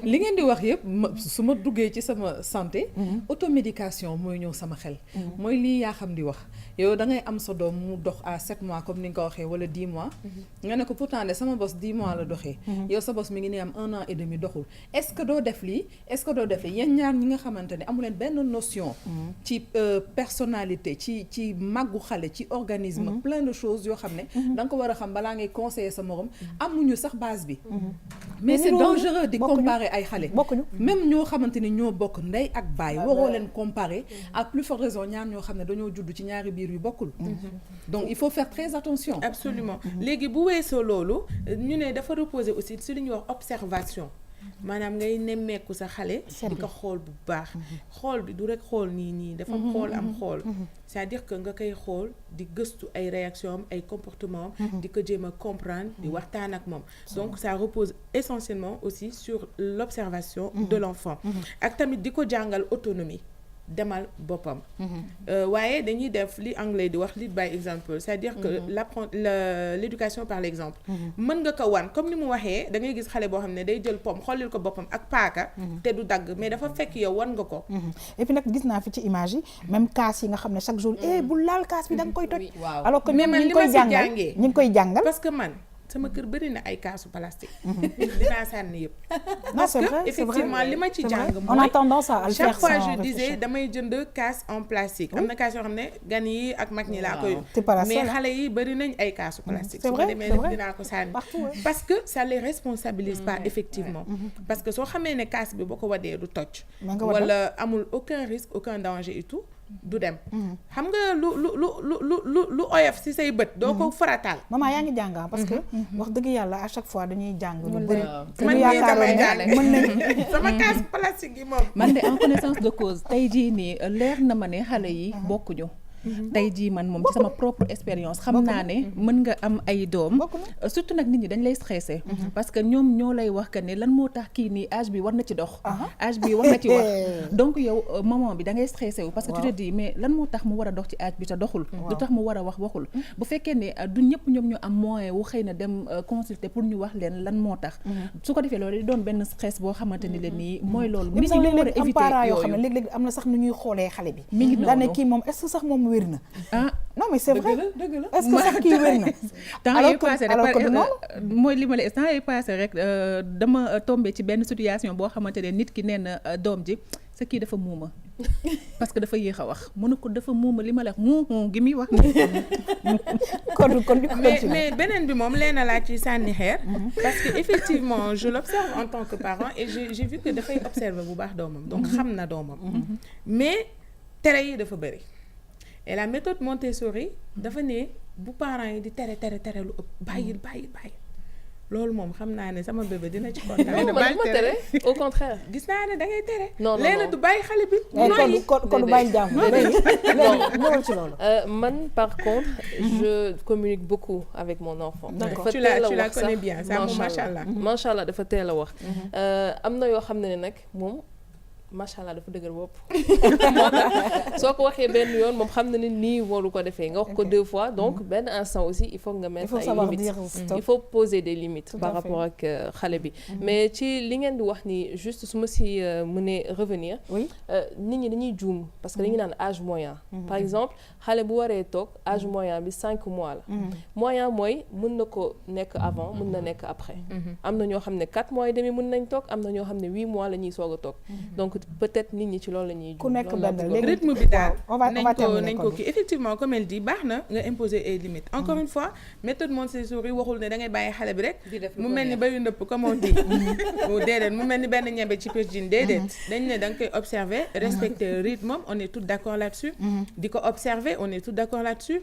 li ngeen di wax yëpp su ma duggee ci sama santé automédication mooy ñëw sama xel mooy lii yaa xam di wax yow da ngay am sa doom mu dox à 7 mois comme ni nga ko waxee wala 10 mois nga ne ko pourtant de sama bos 10 mois la doxee yow sa bos mi ngi ne am 1 an et demi doxul est-ce que doo def lii est-ce que doo def lii yéen ñaar ñi nga xamante ne amu leen benn notion ci personnalité ci màggu xale ci organisme plein de choses yoo xam ne da nga ko war a xam balaa ngay conseiller sa morom amuñu sax base bi mais c'est dangereux di comparer ay xale même ñoo xamante ni ñoo bokk ndey ak baay waroo leen comparer à plus forte raison ñaar ñoo xam ne dañoo judd ci ñaari biir yu bokkul donc il faut faire très attention absolument léegi bu weesoo loolu ñu ne dafa reposer aussi ci li ñuy wax observation maanaam ngay nemmeeku sa xale di ko xool bu baax xool bi du rek xool nii dafa xool am xool c'est-à-dire que nga koy xool di gëstu ay réaction am ay comportement am di ko jéem a comprendre di waxtaan ak moom donc ça repose essentiellement aussi sur l'observation de l'enfant ak tamit di ko jàngal autonomie demal boppam waaye dañuy def li anglais di wax lead by example c'est-à-dire que l'éducation par l'exemple mën nga ko wan comme ni mu waxee da ngay gis xale boo xam ne day jël pom xollil ko boppam ak paaka te du dagg mais dafa fekk yow wan nga ko et puis nag gis naa fi ci image yi même kaas yi nga xam ne chaque jour bu laal kaas bi da nga koy toj alors que mais man li ma si jàngee ñu ngi koy jàngal parce que man sama kër bëri na ay kaasu plastique dinaa sànni yëpp parce que effectivement li ma ci jàng mooy on a tendance à le faire chaque fois je disais damay jënd kaas en plastique am na kaas yoo xam ne gan yi ak mag ñi laa koy mais xale yi bëri nañ ay kaasu plastique su ma demee nag dinaa ko sànni parce que ça les responsabilise pas effectivement parce que soo xamee ne kaas bi boo ko wadee du toj wala amul aucun risque aucun danger et tout du dem xam nga lu oyof ci say bët doo ko farataal maman yaa ngi jàng parce que wax dëgg yàlla à chaque fois dañuy jàng lu bëri man yaakaaroon ne mën nañ sama kaas plastique yi moom man de en connaissance de cause tey jii nii leer na ma ne xale yi bokkuñu tey jii man moom ci sama propre expérience xam naa ne mën nga am ay doom surtout nag nit ñi dañ lay stressé parce que ñoom ñoo lay wax que ne lan moo tax kii nii âge bi war na ci dox âge bi war na ci wax donc yow moment bi da ngay stressé wu parce que tu te dis mais lan moo tax mu war a dox ci âge bi te doxul lu tax mu war a wax waxul bu fekkee ne du ñëpp ñoom ñu am moyen wu xëy na dem consulter pour ñu wax leen lan moo tax su ko defee loolu di doon benn stress boo xamante ni leen nii mooy loolu nit ñi ñoo war a éviter yoo xam ne léeg-léeg am na sax nu ñuy xoolee xale bi daane kii moom est-ce que sax moom wér na non mais c'est vrai dëgg la est-ce que sax kii wér na temps yi passé mooy li ma la temps yi passé rek dama tombé ci benn situation boo xamante ne nit ki nee na doom ji sa kii dafa muuma parce que dafa yéex a wax mu ne ko dafa muuma li ma la gi muy wax kon mais beneen bi moom leena laa ci sànni xeer parce que effectivement je l'observe en tant que parent et j'ai vu que dafay observer bu baax doomam donc xam na doomam mais tere yi dafa bëri et la méthode Montessori dafa ne bu parents yi di tere lu ëpp bàyyil loolu moom xam naa ne sama bébé dina ci kontaan. non man ma tere au contraire. gis naa ne da ngay tere. non léegi du bàyyi xale bi. kon du bàyyi jàmm léegi ñëwal ci loolu. man par contre je communique beaucoup avec mon enfant. d'accord tu la connais bien ça moom macha allah. macha allah dafa teel a wax. am na yoo xam ne nag moom. macha allah dafa dëgër bopp moo tax soo ko waxee benn yoon moom xam na ne nii waru ko defee nga wax ko 2 fois donc benn instant aussi il faut nga mettre ay limites il faut poser des limites par rapport ak xale bi mais ci li ngeen di wax ni juste su ma si mënee revenir nit ñi dañuy juum parce que dañuy naan âge moyen par exemple xale bu waree toog âge moyen bi 5 mois la moyen mooy mën na ko nekk avant mën na nekk après am na ñoo xam ne 4 mois et demi mën nañ toog am na ñoo xam ne 8 mois la ñuy soog a toog donc peut-être nit ñi ci loolu la ñuy ku nekk benn léegi rythme bi daal nañ ko kii effectivement comme elle dit baax na nga imposer ay limites encore une fois méthode Montessori waxul ne da ngay bàyyi xale bi rek mu mel ni bayu ndëpp comme on dit déedéet mu mel ni benn ñebe ci pétine déedéet dañ ne da nga koy observer respecter rythme on est tout d'accord là-dessus di ko observer on est tout d'accord là-dessus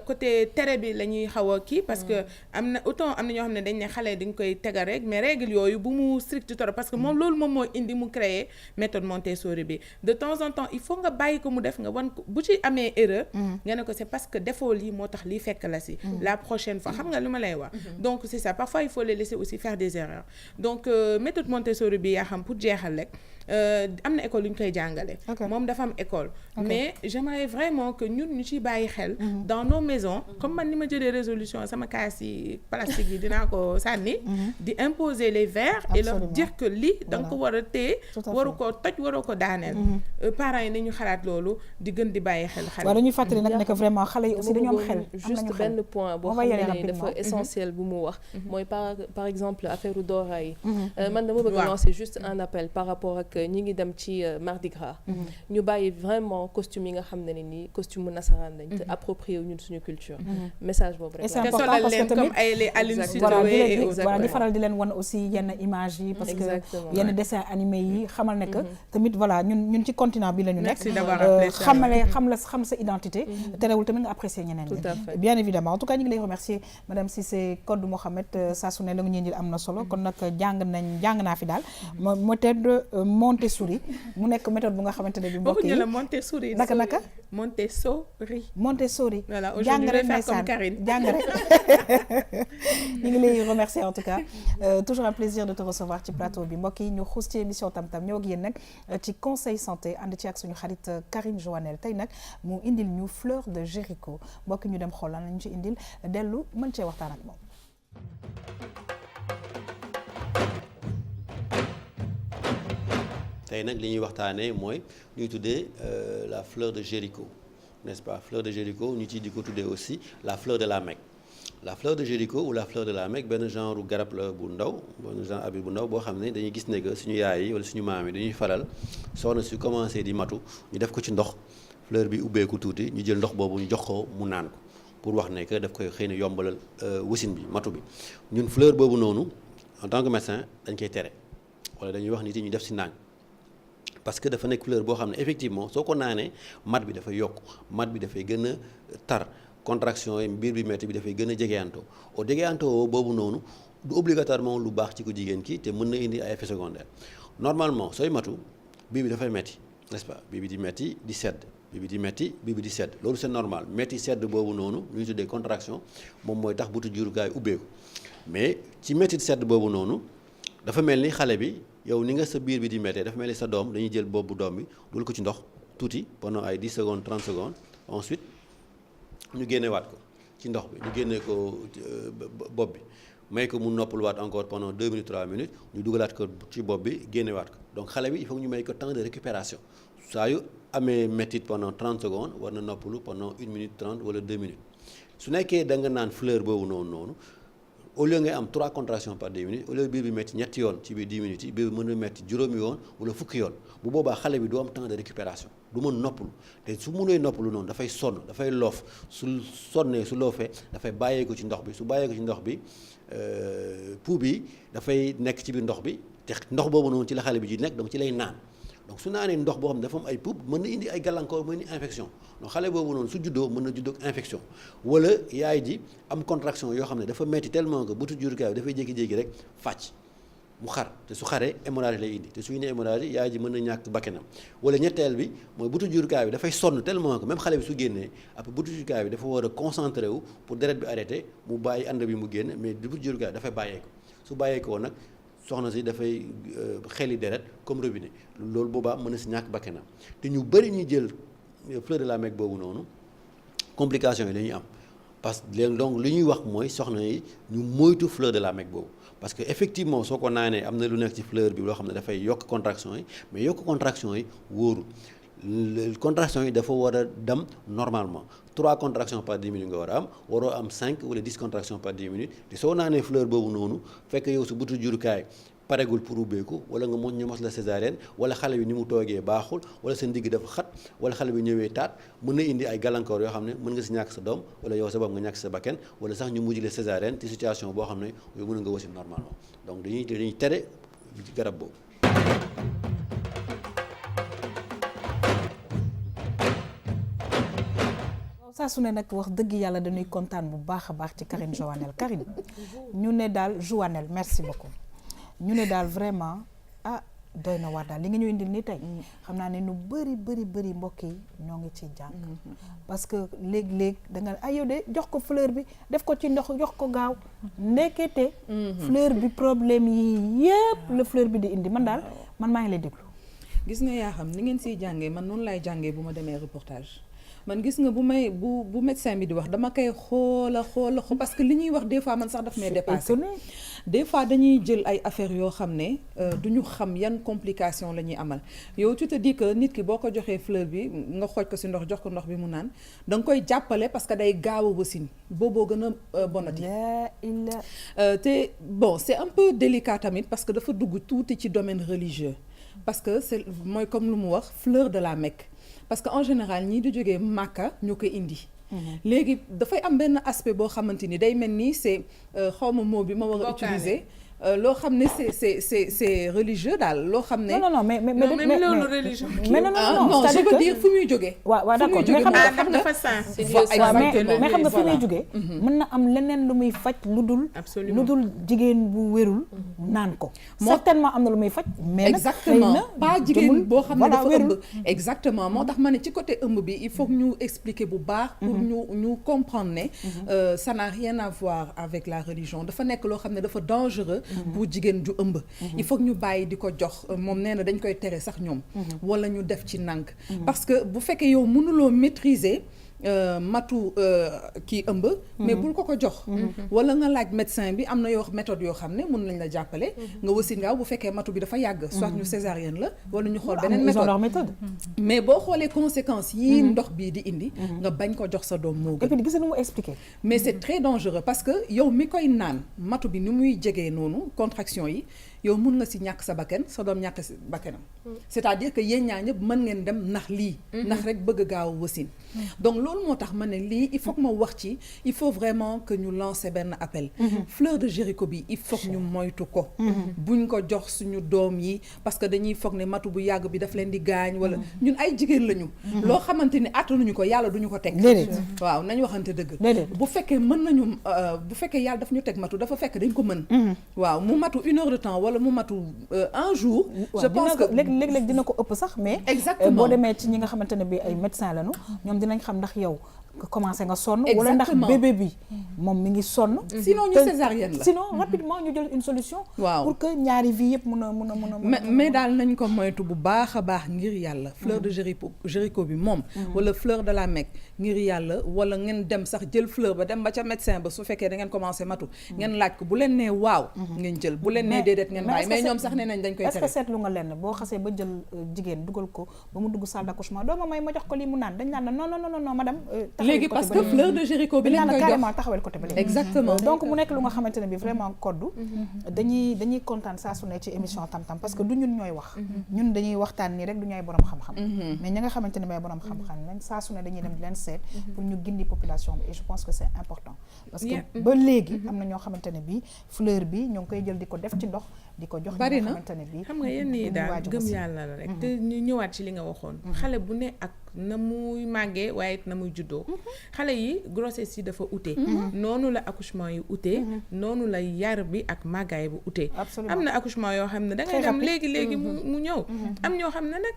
côté tere bi la ñuy xaw a kii parce que am na autant am na ñoo xam ne dañ ne xale dañ koy tegal rek mais règle yooyu bu mu strict trop parce que moom loolu moom mooy indi mu créer méthode Montessori bi de temps en temps il faut nga bàyyi ko mu def nga wan ko bu ci amee erreur nga ne ko c'est parce que defoo lii moo tax lii fekk la si la prochaine fois xam nga li ma lay wax donc c'est ça parfois il faut les laisser aussi faire des erreurs donc méthode Montessori bi yaa xam pour jeexal rek am na école yu ñu koy jàngale moom dafa am école mais j'aimerais vraiment que ñun ñu ciy bàyyi xel dans nos maisons comme man ni ma jëlee résolution sama kaas yi plastique yi dinaa ko sànni di imposer les verres et leur dire que lii da nga ko war a téye waru ko toj waroo ko daaneel parents yi nañu xalaat loolu di gën di bàyyi xel xale waaw dañuy fàttali nag ne que vraiment xale yi aussi dañu am xel juste benn point boo xam ne dafa essentiel bu mu wax mooy par exemple affaire Dora yi man dama bëgg lancer juste un appel par rapport ak ñi ngi dem ci Mardi Gras ñu bàyyi vraiment costume yi nga xam ne nii costume nasaraan lañ te approprié wu ñun suñu culture message boobu rek c'est important parce que tamit comme ay les Aline Sitoé voilà di faral di leen wan aussi yenn image yi parce que yenn dessin animé yi xamal ne que tamit voilà ñun ci continent bi la ñu nekk xam sa identité terewul tamit nga apprécier ñeneen ñi bien évidemment en tout cas ñu ngi lay remercier madame Cissé Codou Mohamed saa su ne la nga ñëndil am na solo kon nag jàng naa fi daal méthode Montessori mu nekk méthode bu nga xamante ne bi mbokk yi Montessori naka Montessori voilà aujourd'hui je vais faire comme Karine jàng rek ñu ngi lay remercier en tout cas toujours un plaisir de te recevoir ci plateau bi mbokk yi ñu xuus ci émission Tam Tam ñëw ak yéen nag ci conseil santé ànd ci ak suñu xarit Karine Joannel tey nag mu indil ñu fleur de Jéricho mbokk ñu dem xool lan lañu ci indil dellu mën cee waxtaan ak moom. tey nag li ñuy waxtaanee mooy ñuy tuddee la fleur de Jéricho n'est-ce pas fleur de Jéricho ñu ci di ko tuddee aussi la fleur de la Mecque la fleur de Jéricho ou la fleur de la Mecque benn genre garab la bu ndaw benn genre abi bu ndaw boo xam ne dañuy gis ne que suñu yaay yi wala suñu maam yi dañuy faral soxna su commencé di matu ñu def ko ci ndox fleur bi ubbeeku tuuti ñu jël ndox boobu ñu jox ko mu naan ko pour wax ne que daf koy xëy na yombalal wasin bi matu bi ñun fleur boobu noonu en tant que médecin dañ koy tere wala dañuy wax nit ñi ñu def si naan parce que dafa nekk fleur boo xam ne effectivement soo ko naanee mat bi dafay yokk mat bi dafay gën a tar contraction yi biir bi métti bi dafay gën a jegeyantoo au jegeyantoo boobu noonu du obligatoirement lu baax ci ko jigéen ki te mën na indi ay effets secondaires normalement sooy matu biir bi dafay métti n'est-ce pas biir bi di métti di sedd biir bi di métti biir bi di sedd loolu c'est normal métti sedd boobu noonu lu ñu tuddee contraction moom mooy tax butu jurukaay ubbeeku mais ci métti sedd boobu noonu dafa mel ni xale bi yow ni nga sa biir bi di méttee dafa mel ni sa doom dañuy jël boobu doom bi dul ko ci ndox tuuti pendant ay 10 secondes 30 secondes ensuite ñu génnewaat ko ci ndox bi ñu génne ko bopp bi may ko mu noppaluwaat encore pendant 2 minutes 3 minutes ñu dugalaat ko ci bopp bi génnewaat ko donc xale bi il faut ñu may ko temps de récupération saa yu amee métit pendant 30 secondes war na noppalu pendant 1 minute 30 wala 2 minutes su nekkee da nga naan fleur boobu noonu au lieu ngay am 3 contractions par 10 minutes au lieu biir bi métti ñetti yoon ci biir 10 minutes yi biir bi mën na métti juróomi yoon wala fukki yoon bu boobaa xale bi du am temps de récupération du mën noppalu te su mënee noppalu noonu dafay sonn dafay loof su sonnee su loofee dafay bàyyee ko ci ndox bi su bàyyee ko ci ndox bi pouls bi dafay nekk ci biir ndox bi te ndox boobu noonu ci la xale bi ji nekk donc ci lay naan donc su naanee ndox boo xam ne dafa am ay pouls mën na indi ay gàllankoor mën na indi infection donc xale boobu noonu su juddoo mën na juddoo ak infection wala yaay ji am contraction yoo xam ne dafa metti tellement que butu jurukaay bi dafay jékki-jékki rek fàcc mu xar te su xaree hémorragie lay indi te su indee hémorragie yaay ji mën na ñàkk bakkanam wala ñetteel bi mooy butu jurukaay bi dafay sonn tellement que même xale bi su génnee après butu jurukaay bi dafa war a concentré wu pour deret bi arrêté mu bàyyi ànd bi mu génn mais butu jurukaay bi dafay bàyyeeko su bàyyeekoo nag soxna si dafay xeli deret comme robinet loolu boobaa mën na si ñàkk bakkanam te ñu bëri ñuy jël fleur de la Mecque boobu noonu complications yi la ñuy am parce que léegi donc li ñuy wax mooy soxna yi ñu moytu fleur de la Mecque boobu parce que effectivement soo ko naanee am na lu nekk ci fleur bi loo xam ne dafay yokk contraction yi mais yokk contraction yi wóorul contraction yi dafa war a dem normalement 3 contractions par 10 minutes nga war a am waroo am 5 wala 10 contractions par 10 minutes te soo naanee fleur boobu noonu fekk yow su butu jurukaay paregul pour ubbeeku wala nga ñu mos la césarienne wala xale bi ni mu toogee baaxul wala sa ndigg dafa xat wala xale bi ñëwee taat mën na indi ay gàllankoor yoo xam ne mën nga si ñàkk sa doom wala yow sa bopp nga ñàkk sa bakken wala sax ñu mujj la césarienne ci situation boo xam ne yow mën nga wasin normalement donc dañuy tere garab boobu. saa su ne nag wax dëgg yàlla dañuy kontaan bu baax a baax ci Karine Joannel Karine ñu ne daal Joannel merci beaucoup ñu ne daal vraiment doy na waar daal li nga ñu indil nii tey xam naa ne nu bëri mbokk yi ñoo ngi ciy jàng parce que léeg-léeg da nga yow de jox ko fleur bi def ko ci ndox jox ko gaaw ndekete fleur bi problème yi yëpp la fleur bi di indi man daal man maa ngi lay déglu gis nga yaa xam ni ngeen siy jàngee man noonu laay jàngee bu ma demee reportage man gis nga bu médecin bi di wax dama koy xoola parce que li ñuy wax des fois man sax daf may dépassé des fois dañuy jël ay affaires yoo xam ne duñu xam yan complication la ñuy amal yow tu te dis que nit ki boo ko joxee fleur bi nga xooj ko si ndox jox ko ndox bi mu naan da nga koy jàppale parce que day gaaw a wasin booboo gën a bonati te bon c'est un peu délicat tamit parce que dafa dugg tuuti ci domaine religieux parce que c'est mooy comme lu mu wax fleur de la Mecque parce que en général ñii di jógee Màkka ñu koy indi léegi dafay am benn aspect boo xamante ni day mel ni c'est xawma mot bi ma war a utiliser loo xam ne c'est religieux daal loo xam ne non mais loolu religion non je veux dire fu muy jógee waaw d'accord mais xam nga fa sens mais xam nga fi muy jógee mën na am leneen lu muy faj lu dul jigéen bu wérul naan ko certainement am na lu muy faj mais exactement pas jigéen boo xam ne dafa ëmb exactement moo tax ma ne ci côté ëmb bi il faut que ñu expliquer bu baax pour ñu comprendre ne ça n'a rien à voir avec la religion dafa nekk loo xam ne dafa dangereux pour jigéen ju ëmb il faut que ñu bàyyi di ko jox moom nee na dañ koy tere sax ñoom wala ñu def ci nànk parce que bu fekkee yow mënuloo maîtriser matu kii ëmb mais bul ko jox wala nga laaj médecin bi am na yoo méthode yoo xam ne mën nañ la jàppale nga wasin gaaw bu fekkee matu bi dafa yàgg soit ñu césarienne la wala ñu xool beneen méthode mais boo xoolee conséquences yi ndox bii di indi nga bañ ko jox sa doom moo gën et puis gis nga mu expliqué mais c'est très dangereux parce que yow mi koy naan matu bi ni muy jegee noonu contraction yi yow mun nga si ñàkk sa bakkan sa doom ñàkk si bakkanam c'est-à-dire que yéen ñaa ñëpp mën ngeen dem ndax lii ndax rek bëgg gaaw wasin donc loolu moo tax ma ne lii il faut que ma wax ci il faut vraiment que ñu lancer benn appel fleur de Jéricho bi il faut que ñu moytu ko buñ ko jox suñu doom yi parce que dañuy foog ne matu bu yàgg bi daf leen di gaañ wala ñun ay jigéen lañu loo xamante ni attanuñu ko yàlla duñu ko teg waaw nañ waxante dëgg bu fekkee mën nañu bu fekkee yàlla daf ñu teg matu dafa fekk dañ ko mën waaw mu matu 1 heure de temps wala mu matu un jour je pense que léeg-léeg dina ko ëpp sax mais exactement boo demee ci ñi nga xamante ne bi ay médecin lañu ñoom dinañ xam ndax yow commencé nga sonn wala ndax bébé bi moom mi ngi sonn sinon ñu césarienne la sinon rapidement ñu jël une solution pour que ñaari vie yëpp mun a mais daal nañ ko moytu bu baax a baax ngir yàlla fleur de Jéricho bi moom wala fleur de la Mecque ngir yàlla wala ngeen dem sax jël fleur ba dem ba ca médecin ba su fekkee da ngeen commencé matu ngeen laaj ko bu leen nee waaw ngeen jël bu leen nee déedéet ngeen bàyyi mais ñoom sax nee nañ dañ koy tere est-ce que seetlu nga lenn boo xasee ba jël jigéen dugal ko ba mu dugg salle d'accouchement doo ma may ma jox ko lii mu naan dañ naan non madame léegi parce que fleur de Jéricho bi lañ koy jox carrément taxawel côté ba léegi exactement donc mu nekk lu nga xamante ne bi vraiment koddu dañuy kontaan saa su ne ci émission tam-tam parce que du ñun ñooy wax ñun dañuy waxtaan nii rek du ñooy borom xam-xam mais ñi nga xamante ne may borom xam-xam lañ saa su ne dañuy dem di leen seet pour ñu gindi population bi et je pense que c'est important parce que ba léegi am na ñoo xamante ne bi fleur bi ñoo ngi koy jël di ko def ci ndox di ko jox ñi nga xamante ne bi xam nga yenn yi daal gëm yàlla la rek te ñu ñëwaat ci li nga waxoon xale bu ne ak na muy màggee waaye it na muy juddoo xale yi grossesse yi dafa ute noonu la accouchement yi ute noonu la yar bi ak màggaay bu ute am na accouchement yoo xam ne dangay dem léegi mu ñëw am ñoo xam ne nag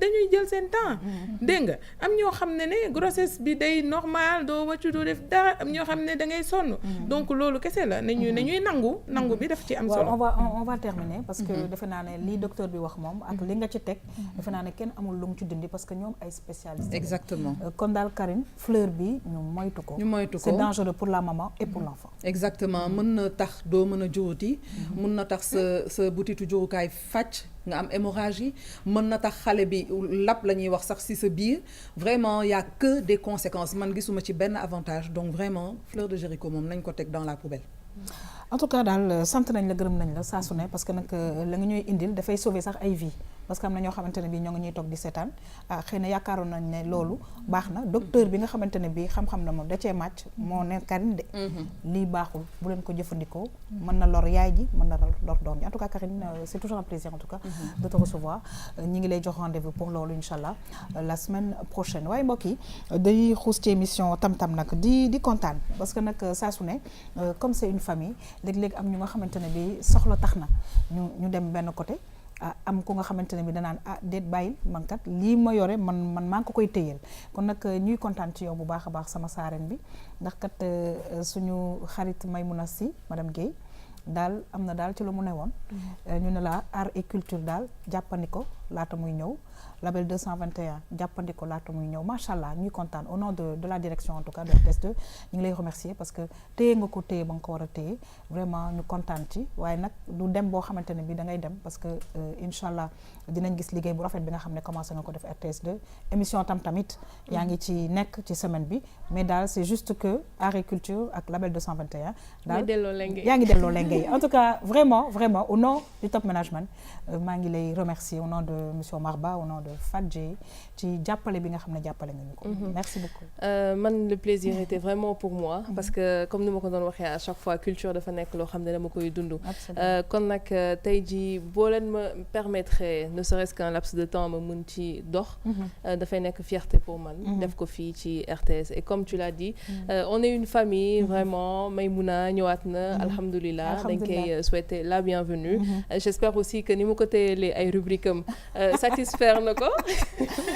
dañuy jël seen temps dégg nga am ñoo xam ne grossesse bi day normal doo wàccu doo def dara am ñoo xam ne da ngay sonn donc loolu kese la nañuy nangu bi daf ci am solo on va terminer parce que defe naa ne lii docteur bi wax moom ak li nga ci teg defe naa ne kenn amul lu mu ci dindi parce que ñoom ay spécialiste exactement kon daal Karine fleur bi ñu moytu ko c'est dangereux pour la maman et pour l'enfant exactement mën na tax doo mën a juruti mën na tax sa butitu jurukaay fàcc nga am hémorragie mën na tax xale bi lap la ñuy wax sax ci sa biir vraiment y a que des conséquences man gisuma ci benn avantage donc vraiment fleur de Jéricho moom nañ ko teg dans la poubelle en tout cas daal sant nañ la gërëm nañ la saa su ne parce que nag la nga ñuy indil dafay sauver sax ay vie parce que am na ñoo xamante ne bii ñoo ngi ñuy toog di seetaan xëy na yaakaaroon nañ ne loolu baax na docteur bi nga xamante ne bii xam-xam na moom da cee màcc moo ne Karine de lii baaxul bu leen ko jëfandikoo mën na lor yaay ji mën na lor doom ji en tout cas Karine c'est toujours un plaisir en tout cas de te recevoir ñi ngi lay jox rendez-vous pour loolu inshallah la semaine prochaine waaye mbokk yi dañuy xuus ci émission tam-tam nag di kontaan parce que nag saa su ne comme c'est une famille léeg-léeg am ñu nga xamante ne bii soxla tax na ñu dem benn côté am ku nga xamante ne bi danaan déet bàyyil man kat lii ma yore man maa ngi ko koy téyeel kon nag ñuy kontaan ci yow bu baax a baax sama saareen bi ndax kat suñu xarit Maymouna Sy madame Guèye daal am na daal ci lu mu ne woon ñu ne la art et culture daal jàppandi ko laata muy ñëw label 221 jàppandi ko laata muy ñëw macha allah ñuy kontaan au nom de la direction en tout cas de RTS2 ñu ngi lay remercier parce que téye nga ko téye ba nga ko war a téye vraiment ñu kontaan ci waaye nag du dem boo xamante ne bi da ngay dem parce que incha allah dinañ gis liggéey bu rafet bi nga xam ne commencé nga ko def RTS2 émission tamit yaa ngi ci nekk ci semaine bi mais daal c'est juste que agriculture ak label 221 daal yaa ngi delloo lengay en tout cas vraiment au nom du top management maa ngi lay remercier au nom de monsieur Marba au nom de Fadji ci jàppale bi nga xam ne jàppale nga ñu ko merci beaucoup man le plaisir était vraiment pour moi parce que comme ni ma ko doon waxee à chaque fois culture dafa nekk loo xam ne dama koy dund kon nag tey jii boo leen ma permettre ne serait-ce qu'un laps de temps ma mun ci dox dafay nekk fierté pour man def ko fii ci RTS et comme tu l'as dit on est une famille vraiment Maymouna ñëwaat na alhamdulilah dañ koy souhaiter la bienvenue j'espère aussi que ni mu ko téyelee ay rubrique am satisfaire na ko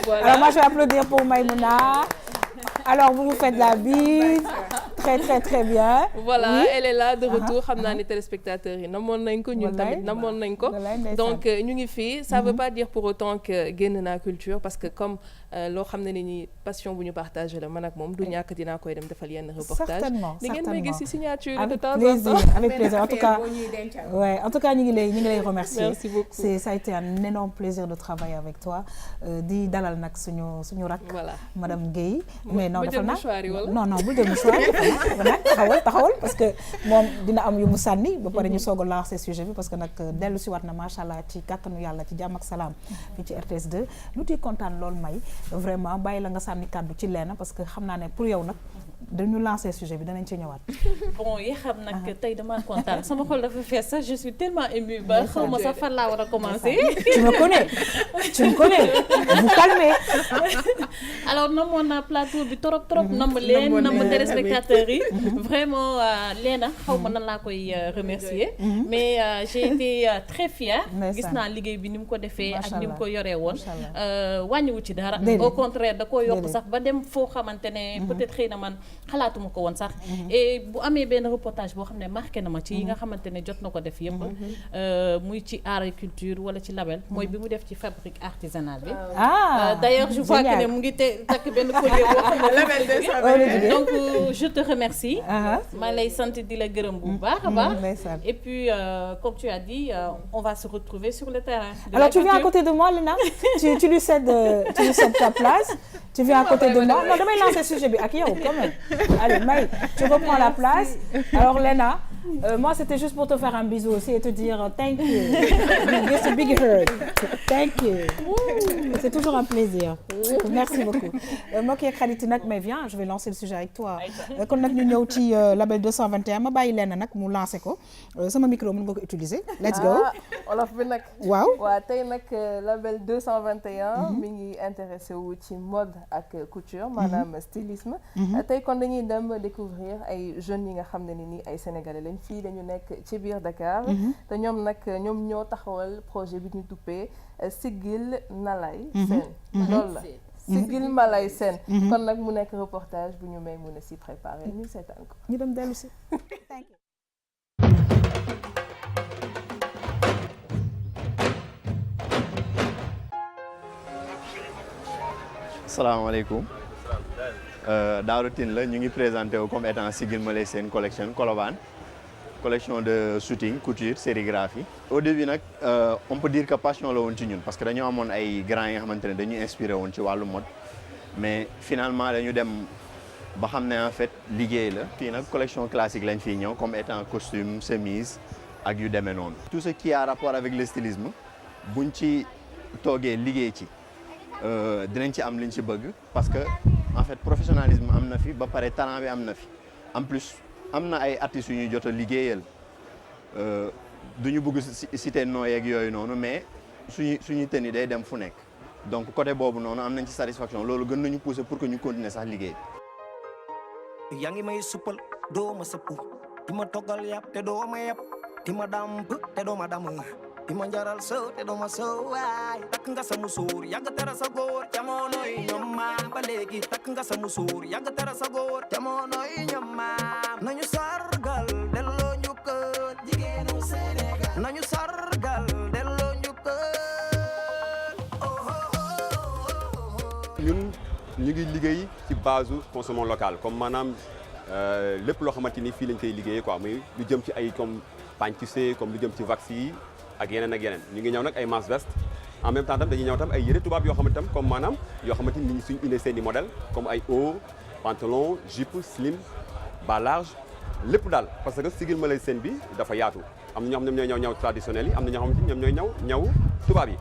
voilà. Alors moi je vais applaudir pour Maymouna. Alors vous faites la bise très bien. Voilà oui. Elle est là de retour xam naa ni téléspectateurs yi namoon nañ ko ñun tamit namoon nañ ko donc ñu ngi fii ça veut pas dire pour autant que génn naa culture parce que comme loo xam ne ni passion bu ñu partagé la man ak moom du ñàkk dinaa koy dem defal yenn reportage ni ngeen may gis ci signature de temps en temps avec plaisir en tout cas en tout cas ñu ngi lay remercier. Merci beaucoup. Ça a été un énorme plaisir de travailler avec toi di dalal nag suñu rak madame Guèye mais non dafa non bu jël mouchoir taxawal parce que moom dina am yu mu sànni ba pare ñu soog a lancer sujet bi parce que nag dellu si waat na macha allah ci kàttanu yàlla ci jàmm ak salaam fii ci RTS2 lu ciy kontaan loolu may vraiment bàyyi la nga sànni kàddu ci lenn parce que xam naa ne pour yow nag dañu lancer sujet bi danañ ci ñëwaat. bon yi xam nag tey damaa kontaan sama xol dafa fees sax je suis tellement émue ba xaw ma sax fan laa war a commencer. tu me connais vous calmez. alors namoon naa plateau bi trop namm leen namm téléspectateurs yi vraiment Léna xaw ma nan laa koy remercier mais j'ai été très fière gis naa liggéey bi ni mu ko defee ak ni mu ko yoree woon wàññiwu ci dara au contraire da koo yokk sax ba dem foo xamante ne peut-être xëy na man xalaatuma ko woon sax et bu amee benn reportage boo xam ne marqué na ma ci yi nga xamante ne jot na ko def yëpp muy ci agriculture wala ci label mooy bi mu def ci fabrique artisanale bi d'ailleurs je vois que ne mu ngi takk benn collier boo xam ne label donc je te remercie ma lay sant di la gërëm bu baax a baax et puis comme tu as dit on va se retrouver sur le terrain alors tu viens à côté de moi Léna tu lui cèdes ta place tu viens à côté de moi non damay lancer sujet bi ak yow quand même allez May tu reprends la place alors Léna moi c'était juste pour te faire un bisou aussi et te dire thank you it's a big hug thank you c'est toujours un plaisir merci beaucoup mbokk yeeg xarit nag mais viens je vais lancer le sujet avec toi kon nag ñu ñëw ci label 221 ma bàyyi leen nag mu lancer ko sama micro mën nga ko utiliser let's go olof bi nag waaw tey nag label 221 mi ngi intéressé wu ci mode ak couture maanaam stylisme tey kon dañuy dem découvrir ay jeunes yi nga xam ne ni ay sénégalais lañ fii dañu nekk ci biir Dakar te ñoom nag ñoom ñoo taxawal projet bi ñu duppee Siggil Nalay Sène loolu la Siggil Malay Sène kon nag mu nekk reportage bu ñu may mën a si préparé ñu seetaan ko ñu dem dellu si thank you salaamaaleykum Daouda Tine la ñu ngi présenté wu comme étant Siggil Malay Sène collection Colobane collection de shooting couture sérigraphie au début nag on peut dire que passion la woon ci ñun parce que dañoo amoon ay grands yi nga xamante ne dañuy inspiré woon ci wàllu mode mais finalement dañu dem ba xam ne en fait liggéey la fii nag collection classique lañ fiy ñëw comme étant costume chemise ak yu demee noonu tout ce qui a rapport avec le stylisme buñ ci toogee liggéey ci dinañ ci am liñ ci bëgg parce que en fait professionnalisme am na fi ba pare talent bi am na fi en plus am na ay artistes yu ñuy jot a liggéeyal du ñu bëgg citer noo yeeg yooyu noonu mais suñuy tëni day dem fu nekk donc côté boobu noonu am nañ ci satisfaction loolu gën nañu pousser pour que ñu continuer sax liggéey bi. yaa ngi may suppal doo ma sëpp di ma toggal yàpp te doo ma yàpp di ma damp te doo ma damm di ma njaral sëw te doo ma sëw waay takk nga sa musuur yàgg tera sa góor jamono yi ñoom maam ba léegi takk nga sa musuur yàgg tera sa góor jamono yi ñoom maam nañu sargal delloo njukkal jigéenu Sénégal nañu sargal delloo njukkal ñu ngi liggéey ci base consommation locale comme maanaam lépp loo xamante ni fii lañ koy liggéeyee quoi muy lu jëm ci ay comme pagne tissé comme lu jëm ci wax yi ak yeneen ak yeneen ñu ngi ñëw nag ay manches vestes en même temps tam dañuy ñëw tam ay yëre tubaab yoo xamante tam comme maanaam yoo xamante ni nit ñi suñu indee seen i modèle comme ay haut pantalon jupe slim bas large lépp daal parce que Sigil Malay Sène bi dafa yaatu am na ñoo xam ne ñoom ñooy ñëw traditionnel yi am na ñoo xamante ni ñoom ñooy ñëw tubaab yi.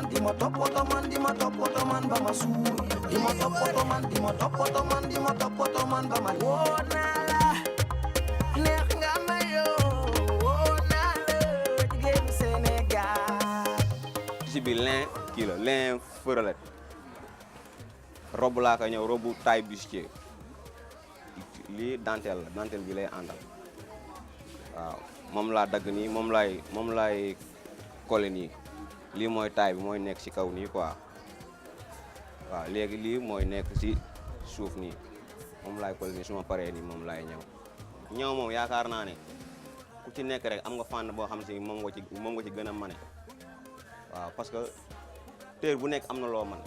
Dima topoto man ba ma suur dima topoto man ba ma woo naa la neex nga ma yow woo naa la jigéenu Sénégal. ci bi lin kii la lin fërëlet robe laa koy ñëw robe taille bustier lii dentelle la dentelle bi lay àndal waaw moom laa dagg nii moom laay collé nii lii mooy taille bi mooy nekk ci kaw nii quoi waaw léegi lii mooy nekk ci suuf nii moom laay collé nii su ma paree nii moom laay ñëw moom yaakaar naa ne ku ci nekk rek am nga fànn boo xam si moom nga ci gën a mane waaw parce que téer bu nekk am na loo man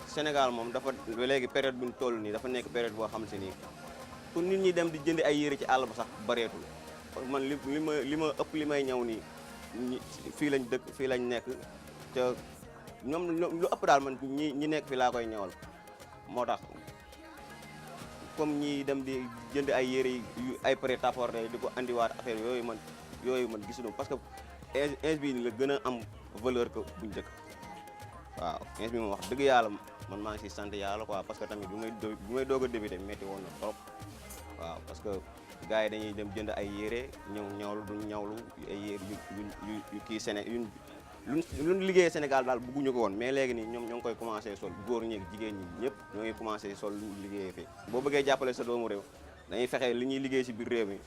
Sénégal moom dafa léegi période bi ñu toll nii dafa nekk période boo xam si nii pour nit ñi dem di jëndi ay yére ci àll ba sax bareetul man li ma ëpp li may ñëw nii fii lañ dëkk fii lañ nekk te ñoom lu ëpp daal man ñi nekk fii laa koy ñëwal moo tax comme ñi dem di jënd ay yére yu ay prêt-à-porter di ko andiwaat affaire yooyu man gisuñu parce que ins bi la gën a am valeur que bu njëkk waaw ins bi moom wax dëgg yàlla man maa ngi si sant yàlla quoi parce que tamit bu may doog a débuté metti woon na trop waaw parce que gars yi dañuy dem jënd ay yére ñawlu du ñawlu ay yére yu kii luñ liggéeyee Sénégal daal bëgguñu ko woon mais léegi nii ñoom ñoo ngi koy commencé sol góor ñeeg jigéen ñi ñëpp ñoo ngi commencé sol lu liggéeyee fii boo bëggee jàppale sa doomu réew dañuy fexe li ñuy liggéey si biir réew mi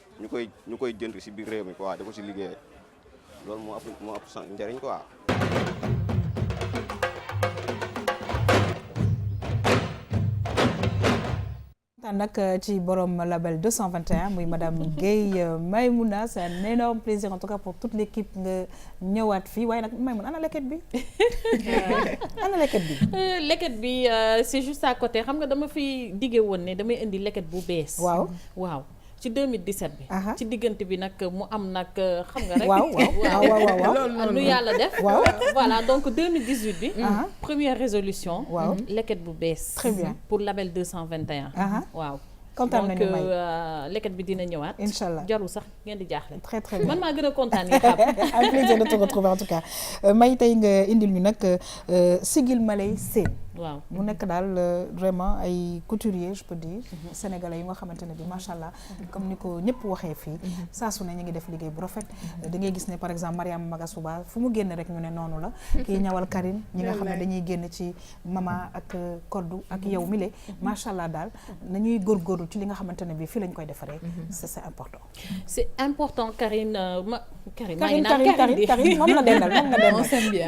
ñu koy jënd si biir réew mi quoi di ko si liggéeyee loolu moo ëpp njëriñ quoi. nag ci borom label 221 muy madame Guèye Maymouna c'est un énorme plaisir en tout cas pour toute l'équipe nga ñëwaat fii waaye nag Maymouna ana leket bi ana leket bi leket bi c'est juste à côté xam nga dama fi diggee woon ne damay indi leket bu bees waaw ci 2017 bi ci diggante bi nag mu am nag xam nga rek waaw nu yàlla def voilà donc 2018 bi première résolution leket bu bees très bien pour label 221 waaw kontaan nañu may donc leket bi dina ñëwaat inchallah jarul sax ngeen di jaaxle très très bien man maa gën a kontaan yi xam un plaisir de te retrouver en tout cas may tey nga indil ñu nag Sigil Malay Sène waaw mu nekk daal vraiment ay couturier je peux dire sénégalais yi nga xamante ne bi macha allah comme ni ko ñëpp waxee fii saa su ne ñu ngi def liggéey bu rafet da ngay gis ne par exemple Mariam Magasuba fu mu génn rek ñu ne noonu la kii ñawal Karine ñi nga xam ne dañuy génn ci mama ak koddu ak yow mile macha allah daal nañuy góorgóorlu ci li nga xamante ne bi fii lañ koy defaree c'est important Karine moom la dendal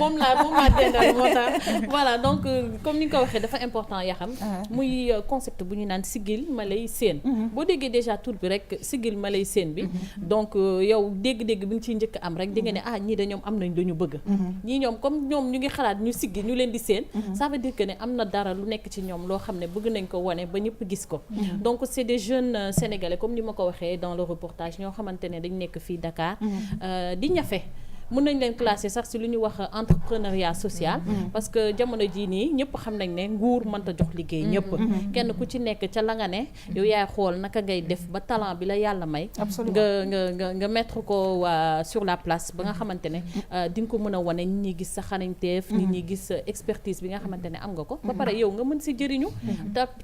moom laa dendal moo tax voilà donc comme ni nga ko waxee dafa important yaa xam muy concept bu ñu naan Sigil Malay Sène boo déggee déjà tur bi rek Sigil Malay Sène bi donc yow dégg-dégg bi nga ciy njëkk am rek di nga ne ñii de ñoom am nañ dañu bëgg ñii ñoom comme ñoom ñu ngi xalaat ñu siggi ñu leen di seen ça veut dire que ne am na dara lu nekk ci ñoom loo xam ne bëgg nañ ko wane ba ñëpp gis ko donc c'est des jeunes sénégalais comme ni ma ko waxee dans le reportage ñoo xamante ne dañ nekk fii Dakar di ñafe mën nañ leen classer sax ci lu ñu wax entrepreneuriat social parce que jamono jii nii ñëpp xam nañ ne nguur mënta jox liggéey ñëpp kenn ku ci nekk ca la nga ne yow yaay xool naka ngay def ba talent bi la yàlla may nga mettre ko sur la place ba nga xamante ne di nga ko mën a wane nit ñi gis sa xarañteef nit ñi gis expertise bi nga xamante ne am nga ko ba pare yow nga mën ci jëriñu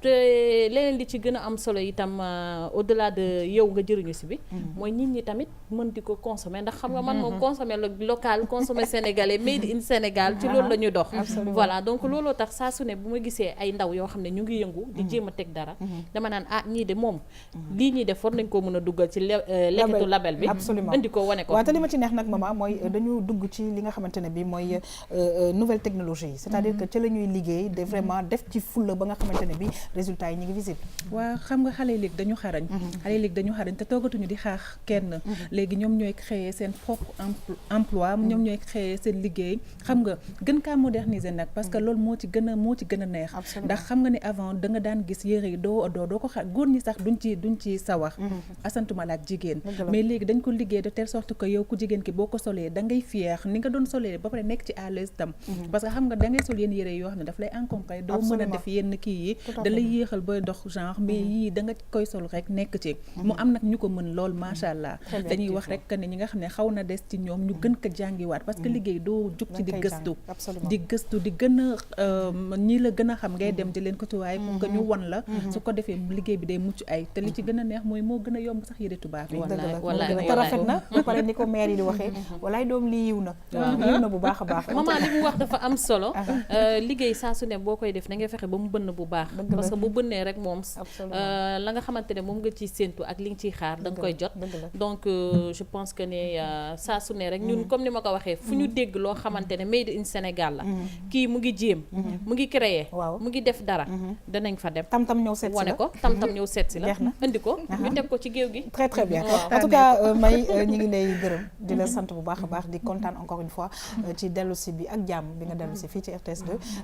te leneen li ci gën a am solo itam au delà de yow nga jëriñu ci bi mooy nit ñi tamit mën di ko consommer ndax xam nga man moom consommer la local consommer sénégalais made in Sénégal ci loolu la ñuy dox voilà donc looloo tax saa su ne bu ma gisee ay ndaw yoo xam ne ñu ngi yëngu di jéem a teg dara dama naan ñii de moom lii ñuy def war nañ koo mën a duggal ci lekkitu label bi indi ko wane ko waaw te li ma ci neex nag maman mooy dañu dugg ci li nga xamante ne bi mooy nouvelle technologie c'est-à-dire que ci la ñuy liggéey de vraiment def ci fulla ba nga xamante ne bi résultat yi ñu ngi visible waaw xam nga xale yi léegi dañu xarañ xale yi léegi dañu xarañ te toogatuñu di xaar kenn léegi ñoom ñooy créer seen propre emploi ñoom ñooy créer seen liggéey xam nga gën kaa moderniser nag parce que loolu moo ci gën a neex ndax xam nga ni avant da nga daan gis yére yi doo ko xaar góor ñi sax duñ ci sawar asantuma la ak jigéen mais léegi dañ ko liggéey de telle sorte que yow ku jigéen ki boo ko solee da ngay fier ni nga doon solee ba pare nekk ci à l'aise tam parce que xam nga da ngay sol yenn yére yoo xam ne daf lay encombré doo mën a def yenn kii yi da lay yéexal booy dox genre mais yii da nga koy sol rek nekk ci mu am nag ñu ko mën lool macha allah dañuy wax rek que ne ñi nga xam ne xaw na des ci ñoom ñu gën ko jàngiwaat parce que liggéey doo jug ci di gëstu di gën a ñi la gën a xam ngay dem di leen ko tuwaay pour que ñu won la su ko defee liggéey bi day mucc ay te li ci gën a neex mooy moo gën a yomb sax yére tubaab yi te rafet na ba pare ni ko maire yi di waxee walaay doom lii yiw na bu baax a baax maman li mu wax dafa am solo liggéey saa su ne boo koy def da ngay fexe ba mu bënn bu baax parce que bu bënnee rek moom la nga xamante ne moom nga ciy séentu ak li nga ciy xaar da nga koy jot donc je pense que ne saa su ne rek ñun comme ni ma ko waxee fu ñu dégg loo xamante ne made in Sénégal la kii mu ngi jéem mu ngi créer mu ngi def dara danañ fa dem tam ñëw seet si la wane ko tam ñëw seet si la indi ko ñu teg ko ci géew gi très très bien en tout cas May ñi ngi lay gërëm di la sant bu baax a baax di kontaan encore une fois ci dellusi bi ak jàmm bi nga dellusi fii ci RTS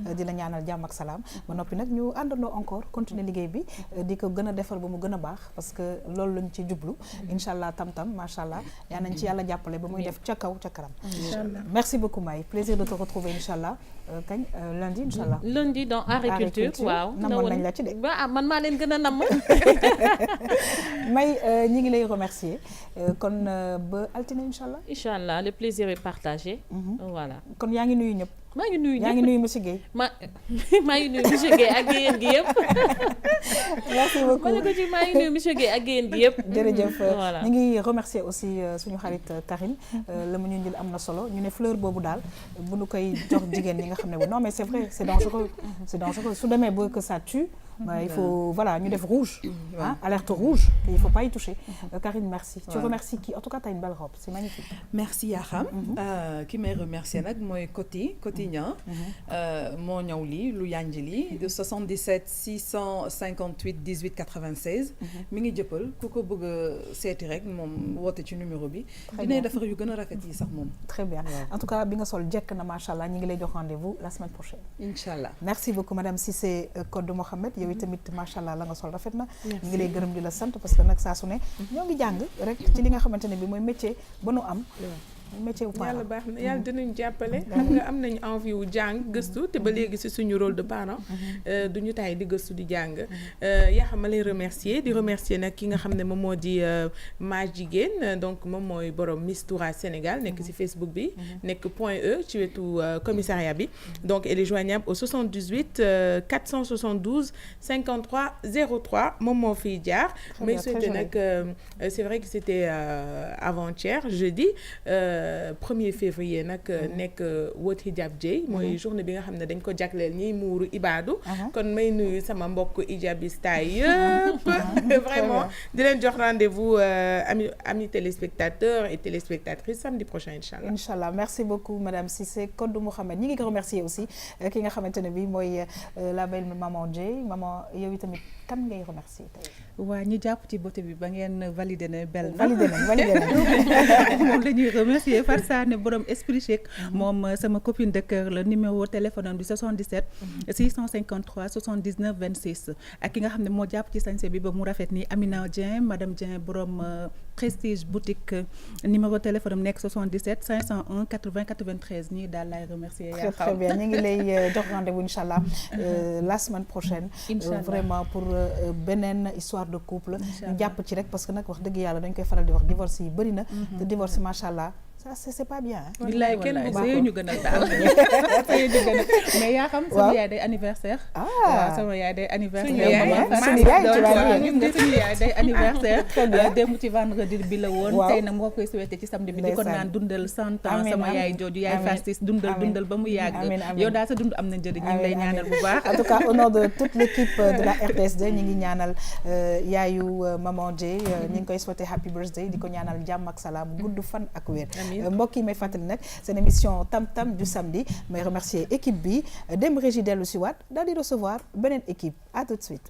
2 di la ñaanal jàmm ak salaam ba noppi nag ñu àndandoo encore continuer liggéey bi di ko gën a defar ba mu gën a baax parce que loolu lañ ci jublu incha allah tam macha allah yaa nañ ci yàlla jàppale ba muy def ca kaw ca kanam merci beaucoup May plaisir de te retrouver incha allah kañ lundi incha allah lundi dans agriculture waaw namoon nañ la ci de man maa leen gën a namm May ñi ngi lay remercier kon ba altine incha allah incha allah le plaisir est partagé voilà kon yaa ngi nuyu ñëpp maa ngi nuyu ñëpp yaa ngi nuyu monsieur Guèye maa ngi nuyu monsieur Guèye ak yéen gi yëpp merci beaucoup ma ne ko ci maa ngi nuyu monsieur Guèye ak yéen gi yëpp jërëjëf ñu ngi remercier aussi suñu xarit Karine la mu ñu ndil am na solo ñu ne fleur boobu daal bu ñu koy jox jigéen ñi nga xam ne non mais c'est vrai c'est dangereux su demee ba que ça tue il faut voilà ñu def rouge alerte rouge il faut pas y toucher Karine merci tu remercies qui en tout cas tu as une belle robe c'est magnifique merci Yakham ki may remercier nag mooy Cotignan moo ñëw lii lu yanj lii de 77 658 18 96 mi ngi jëppal ku ko bëgg a seeti rek moom woote ci numéro bi dina defar yu gën a rafet yi sax moom très bien en tout cas bi nga sol jekk na macha allah ñi ngi lay jox rendez-vous la semaine prochaine inchallah merci beaucoup madame Cissé Codé Mohamed yow tamit macha allah la nga sol rafet na ñu ngi lay gërëm di la sant parce que nag saa su ne ñoo ngi jàng rek ci li nga xamante ne bi mooy métier ba nu am métier wu parent yàlla baax na yàlla dinañ jàppale xam nga am nañu envie wu jàng gëstu te ba léegi ci suñu rôle de parent du ñu tay di gëstu di jàng yaa xam ma lay remercier di remercier nag ki nga xam ne moom moo di ma jigéen donc moom mooy borom Miss Toura Sénégal nekk ci Facebook bi nekk point E ci wetu commissariat bi donc elle est joignable au 78 472 53 03 moom moo fiy jaar mais souhaité nag c'est vrai que c'était avant-hier jeudi 1er février nag nekk World Hijab Day mooy journée bi nga xam ne dañ ko jagleel ñiy muuru ibaadu kon may nuyu sama mbokk hijabista yëpp vraiment di leen jox rendez-vous amis téléspectateurs et téléspectatrices samedi prochain inchallah merci beaucoup madame Cissé Codé Mohamed ñi ngi ko remercier aussi ki nga xamante ne bi mooy la belle maman Dieye maman yow tamit kan ngay remercier tey waa ñi jàpp ci beauté bi ba ngeen validé na belle na validé na moom la ñuy remercier Fatou Sané borom esprit chic moom sama copine de cœur la numéro téléphone am di 77 653 79 26 ak ki nga xam ne moo jàpp ci sañse bi ba mu rafet ni Amina Dieng madame Dieng borom Prestige boutique numéro téléphone am nekk 77 501 80 93 ñii daal laay remercier yaa très bien ñu ngi lay jox rendez-vous inchallah la semaine prochaine vraiment pour beneen histoire de couple ñu jàpp ci rek parce que nag wax dëgg yàlla dañ koy faral di wax divorce yi bëri na te divorce machallah ça c'est pas bien billaay wallaay sëy ñu gën a daal sëy ñu gën a mais yaa xam sama yaay day anniversaire waaw sama yaay day anniversaire suñu yaay day anniversaire démb ci vendredi vendredi bi la woon tey nag moo koy souhaité ci samedi bi di ko naan dundal 100 ans sama yaay jooju yaay Fastis dundal ba mu yàgg yow daal sa dund am na njëriñ ñu ngi lay ñaanal bu baax en tout cas au nom de toute l'équipe de la RTS2 ñu ngi ñaanal yaayu maman Dieye ñu ngi koy souhaité happy birthday di ko ñaanal jàmm ak salaam gudd fan ak wér mbokk yi may fàttali nag seen émission Tam Tam du samedi may remercier équipe bi dem régie dellu si waat daal di recevoir beneen équipe à tout de suite